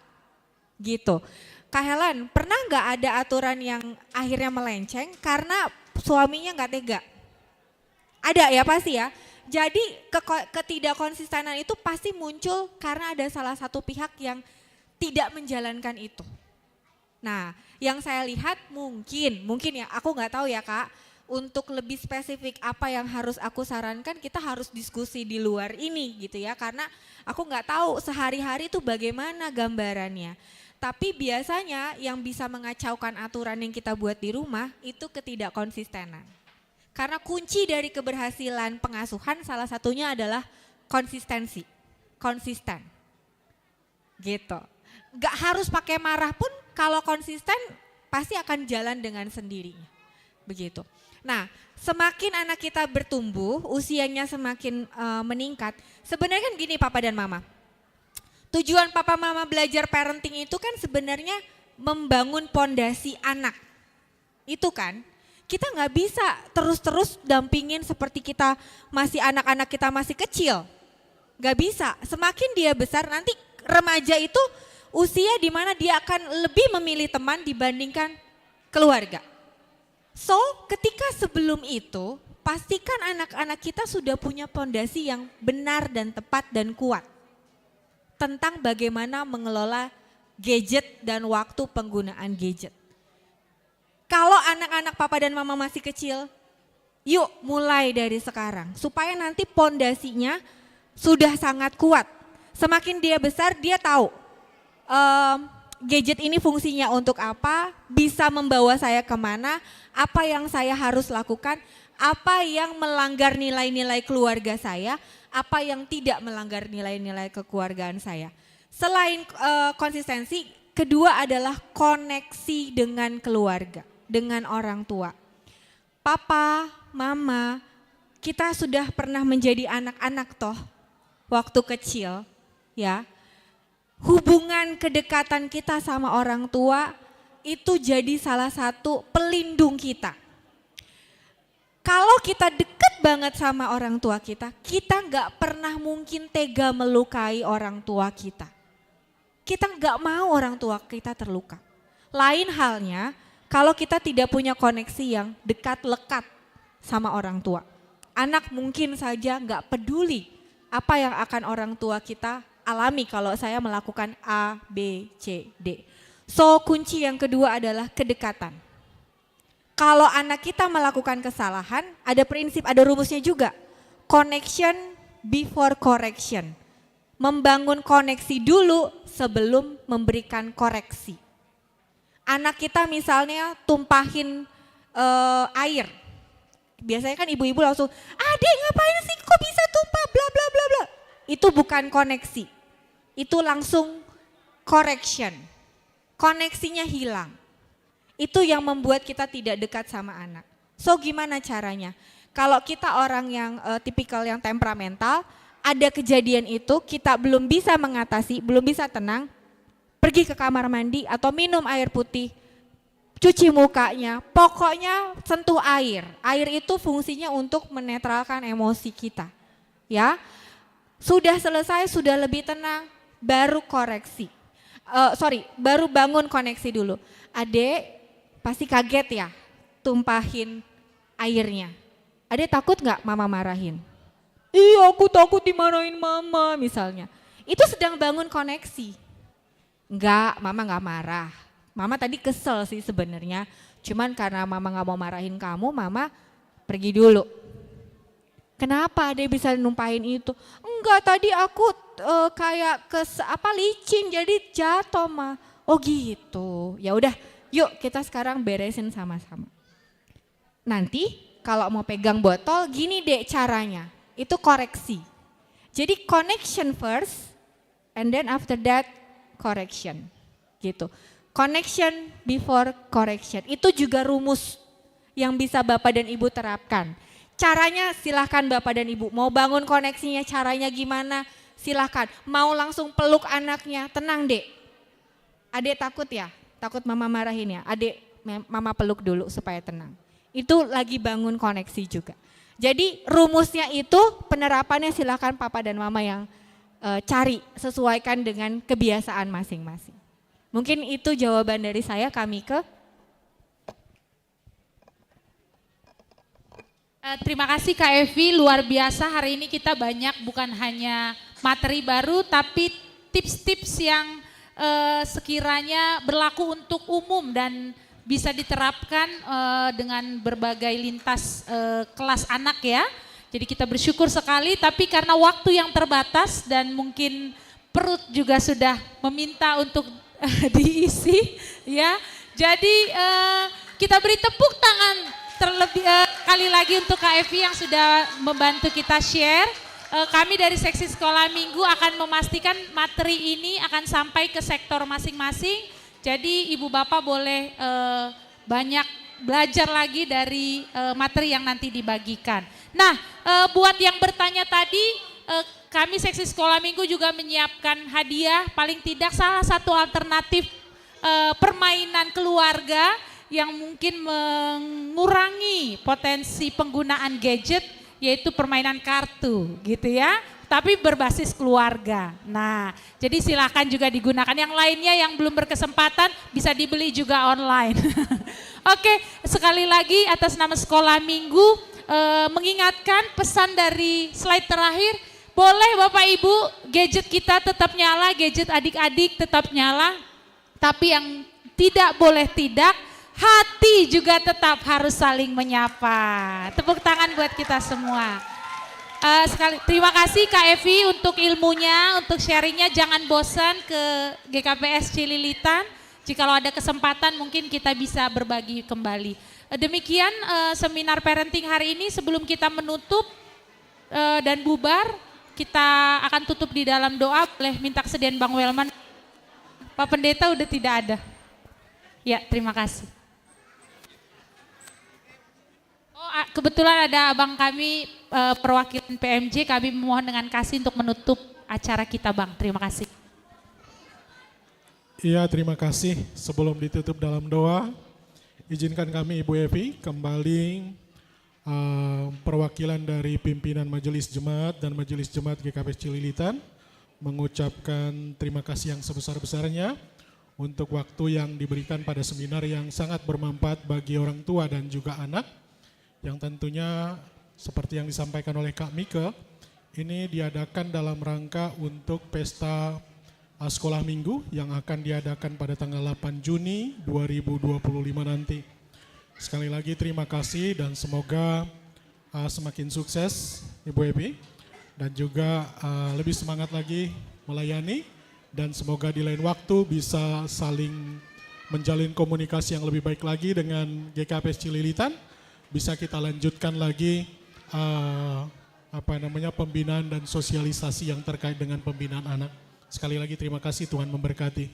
Gitu. Kak Helen, pernah nggak ada aturan yang akhirnya melenceng karena suaminya nggak tega? Ada ya pasti ya. Jadi ketidakkonsistenan itu pasti muncul karena ada salah satu pihak yang tidak menjalankan itu. Nah, yang saya lihat mungkin ya, aku nggak tahu ya Kak, untuk lebih spesifik apa yang harus aku sarankan, kita harus diskusi di luar ini gitu ya, karena aku nggak tahu sehari-hari itu bagaimana gambarannya. Tapi biasanya yang bisa mengacaukan aturan yang kita buat di rumah itu ketidakkonsistenan. Karena kunci dari keberhasilan pengasuhan salah satunya adalah konsistensi, konsisten, gitu. Gak harus pakai marah pun kalau konsisten pasti akan jalan dengan sendirinya, begitu. Nah, semakin anak kita bertumbuh, usianya semakin meningkat. Sebenarnya kan gini Papa dan Mama, tujuan Papa Mama belajar parenting itu kan sebenarnya membangun pondasi anak, itu kan. Kita nggak bisa terus-terus dampingin seperti kita masih anak-anak kita masih kecil. Nggak bisa, semakin dia besar nanti remaja itu usia di mana dia akan lebih memilih teman dibandingkan keluarga. So ketika sebelum itu pastikan anak-anak kita sudah punya pondasi yang benar dan tepat dan kuat. Tentang bagaimana mengelola gadget dan waktu penggunaan gadget. Kalau anak-anak Papa dan Mama masih kecil, yuk mulai dari sekarang. Supaya nanti pondasinya sudah sangat kuat. Semakin dia besar dia tahu gadget ini fungsinya untuk apa, bisa membawa saya kemana, apa yang saya harus lakukan, apa yang melanggar nilai-nilai keluarga saya, apa yang tidak melanggar nilai-nilai kekeluargaan saya. Selain konsistensi, kedua adalah koneksi dengan keluarga, dengan orang tua. Papa, mama, kita sudah pernah menjadi anak-anak toh waktu kecil, ya. Hubungan kedekatan kita sama orang tua itu jadi salah satu pelindung kita. Kalau kita deket banget sama orang tua kita nggak pernah mungkin tega melukai orang tua kita. Kita nggak mau orang tua kita terluka. Lain halnya kalau kita tidak punya koneksi yang dekat lekat sama orang tua. Anak mungkin saja nggak peduli apa yang akan orang tua kita alami kalau saya melakukan A, B, C, D. So kunci yang kedua adalah kedekatan. Kalau anak kita melakukan kesalahan, ada prinsip, ada rumusnya juga. Connection before correction. Membangun koneksi dulu sebelum memberikan koreksi. Anak kita misalnya tumpahin air. Biasanya kan ibu-ibu langsung, "Adek ngapain sih kok bisa tumpah bla bla bla bla." Itu bukan koneksi. Itu langsung correction. Koneksinya hilang. Itu yang membuat kita tidak dekat sama anak. So gimana caranya? Kalau kita orang yang tipikal yang temperamental, ada kejadian itu kita belum bisa mengatasi, belum bisa tenang, pergi ke kamar mandi atau minum air putih, cuci mukanya, pokoknya sentuh air. Air itu fungsinya untuk menetralkan emosi kita. Ya, sudah selesai, sudah lebih tenang, baru koreksi. Baru bangun koneksi dulu. Adek pasti kaget ya, tumpahin airnya. Adek takut nggak mama marahin? Iya, aku takut dimarahin mama misalnya. Itu sedang bangun koneksi. Enggak, mama nggak marah. Mama tadi kesel sih sebenarnya. Cuman karena mama nggak mau marahin kamu, mama pergi dulu. Kenapa dia bisa numpahin itu? Enggak, tadi aku kayak licin jadi jatuh mah. Oh gitu. Ya udah, yuk kita sekarang beresin sama-sama. Nanti kalau mau pegang botol gini deh caranya. Itu koreksi. Jadi connection first and then after that correction. Gitu. Connection before correction. Itu juga rumus yang bisa Bapak dan Ibu terapkan. Caranya silahkan Bapak dan Ibu, mau bangun koneksinya caranya gimana silahkan. Mau langsung peluk anaknya, tenang dek. Adek takut ya, takut mama marahin ya, adek mama peluk dulu supaya tenang. Itu lagi bangun koneksi juga. Jadi rumusnya itu penerapannya silahkan papa dan mama yang cari, sesuaikan dengan kebiasaan masing-masing. Mungkin itu jawaban dari saya, kami ke. Terima kasih Kak Evi, luar biasa hari ini kita banyak bukan hanya materi baru tapi tips-tips yang sekiranya berlaku untuk umum dan bisa diterapkan dengan berbagai lintas kelas anak ya. Jadi kita bersyukur sekali, tapi karena waktu yang terbatas dan mungkin perut juga sudah meminta untuk diisi ya. Jadi kita beri tepuk tangan terlebih kali lagi untuk Kak Evi yang sudah membantu kita share. Kami dari seksi sekolah minggu akan memastikan materi ini akan sampai ke sektor masing-masing. Jadi ibu bapak boleh banyak belajar lagi dari materi yang nanti dibagikan. Nah, buat yang bertanya tadi, kami seksi sekolah minggu juga menyiapkan hadiah, paling tidak salah satu alternatif permainan keluarga yang mungkin mengurangi potensi penggunaan gadget, yaitu permainan kartu gitu ya, tapi berbasis keluarga. Nah, jadi silakan juga digunakan. Yang lainnya yang belum berkesempatan bisa dibeli juga online. Oke, sekali lagi atas nama sekolah minggu mengingatkan pesan dari slide terakhir, boleh Bapak Ibu gadget kita tetap nyala, gadget adik-adik tetap nyala, tapi yang tidak boleh tidak, hati juga tetap harus saling menyapa. Tepuk tangan buat kita semua. Terima kasih Kak Evi untuk ilmunya, untuk sharingnya. Jangan bosan ke GKPS Cililitan. Jikalau ada kesempatan mungkin kita bisa berbagi kembali. Demikian seminar parenting hari ini. Sebelum kita menutup dan bubar, kita akan tutup di dalam doa. Boleh minta kesediaan Bang Welman. Pak Pendeta udah tidak ada. Ya, terima kasih. Kebetulan ada abang kami perwakilan PMJ, kami memohon dengan kasih untuk menutup acara kita Bang. Terima kasih. Iya, terima kasih. Sebelum ditutup dalam doa, izinkan kami Ibu Evi kembali perwakilan dari pimpinan Majelis Jemaat dan Majelis Jemaat GKPS Cililitan mengucapkan terima kasih yang sebesar-besarnya untuk waktu yang diberikan pada seminar yang sangat bermanfaat bagi orang tua dan juga anak, yang tentunya seperti yang disampaikan oleh Kak Mika, ini diadakan dalam rangka untuk pesta sekolah minggu yang akan diadakan pada tanggal 8 Juni 2025 nanti. Sekali lagi terima kasih dan semoga semakin sukses Ibu Evi dan juga lebih semangat lagi melayani dan semoga di lain waktu bisa saling menjalin komunikasi yang lebih baik lagi dengan GKPS Cililitan. Bisa kita lanjutkan lagi pembinaan dan sosialisasi yang terkait dengan pembinaan anak. Sekali lagi terima kasih, Tuhan memberkati.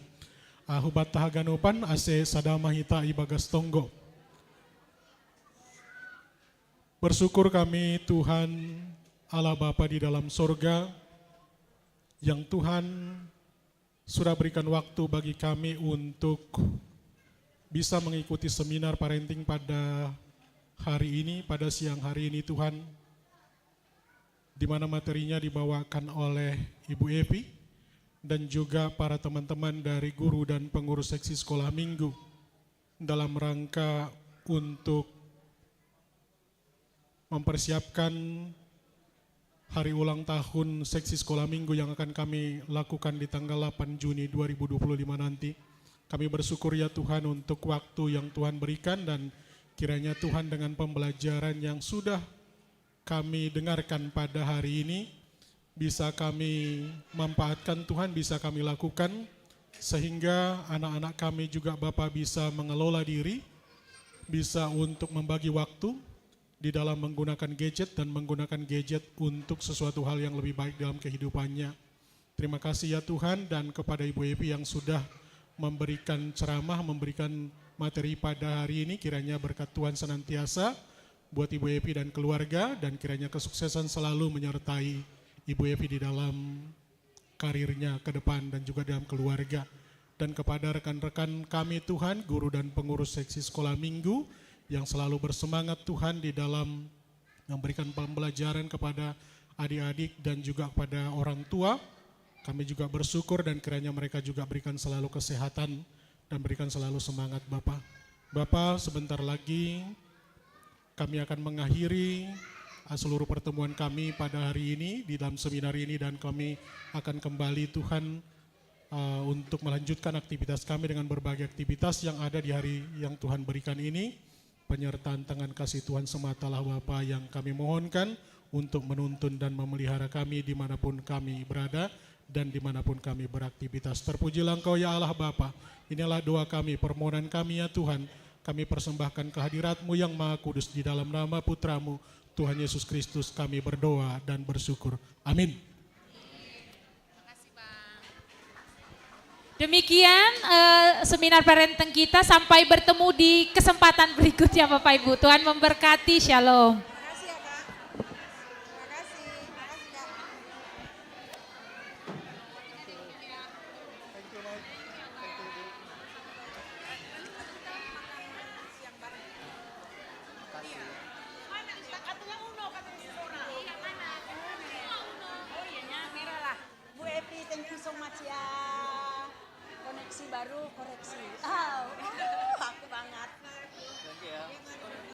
Hubat tahaganupan ase sadamahita ibagas tonggo. Bersyukur kami Tuhan Allah Bapa di dalam sorga yang Tuhan sudah berikan waktu bagi kami untuk bisa mengikuti seminar parenting pada hari ini, pada siang hari ini Tuhan, di mana materinya dibawakan oleh Ibu Evi dan juga para teman-teman dari guru dan pengurus seksi sekolah minggu dalam rangka untuk mempersiapkan hari ulang tahun seksi sekolah minggu yang akan kami lakukan di tanggal 8 Juni 2025 nanti. Kami bersyukur ya Tuhan untuk waktu yang Tuhan berikan dan kiranya Tuhan dengan pembelajaran yang sudah kami dengarkan pada hari ini bisa kami manfaatkan Tuhan, bisa kami lakukan sehingga anak-anak kami juga Bapak bisa mengelola diri, bisa untuk membagi waktu di dalam menggunakan gadget dan menggunakan gadget untuk sesuatu hal yang lebih baik dalam kehidupannya. Terima kasih ya Tuhan dan kepada Ibu Evi yang sudah memberikan ceramah, memberikan materi pada hari ini, kiranya berkat Tuhan senantiasa buat Ibu Evi dan keluarga dan kiranya kesuksesan selalu menyertai Ibu Evi di dalam karirnya ke depan dan juga dalam keluarga. Dan kepada rekan-rekan kami Tuhan, guru dan pengurus seksi sekolah minggu yang selalu bersemangat Tuhan di dalam memberikan pembelajaran kepada adik-adik dan juga kepada orang tua. Kami juga bersyukur dan kiranya mereka juga berikan selalu kesehatan dan berikan selalu semangat Bapak. Bapak, sebentar lagi kami akan mengakhiri seluruh pertemuan kami pada hari ini di dalam seminar ini dan kami akan kembali Tuhan untuk melanjutkan aktivitas kami dengan berbagai aktivitas yang ada di hari yang Tuhan berikan ini. Penyertaan tangan kasih Tuhan sematalah Bapa yang kami mohonkan untuk menuntun dan memelihara kami dimanapun kami berada dan dimanapun kami beraktivitas. Terpujilah Engkau ya Allah Bapa. Inilah doa kami, permohonan kami ya Tuhan. Kami persembahkan kehadirat-Mu yang Maha Kudus di dalam nama Putra-Mu, Tuhan Yesus Kristus kami berdoa dan bersyukur. Amin. Demikian seminar parenting kita, sampai bertemu di kesempatan berikutnya Bapak Ibu. Tuhan memberkati, shalom.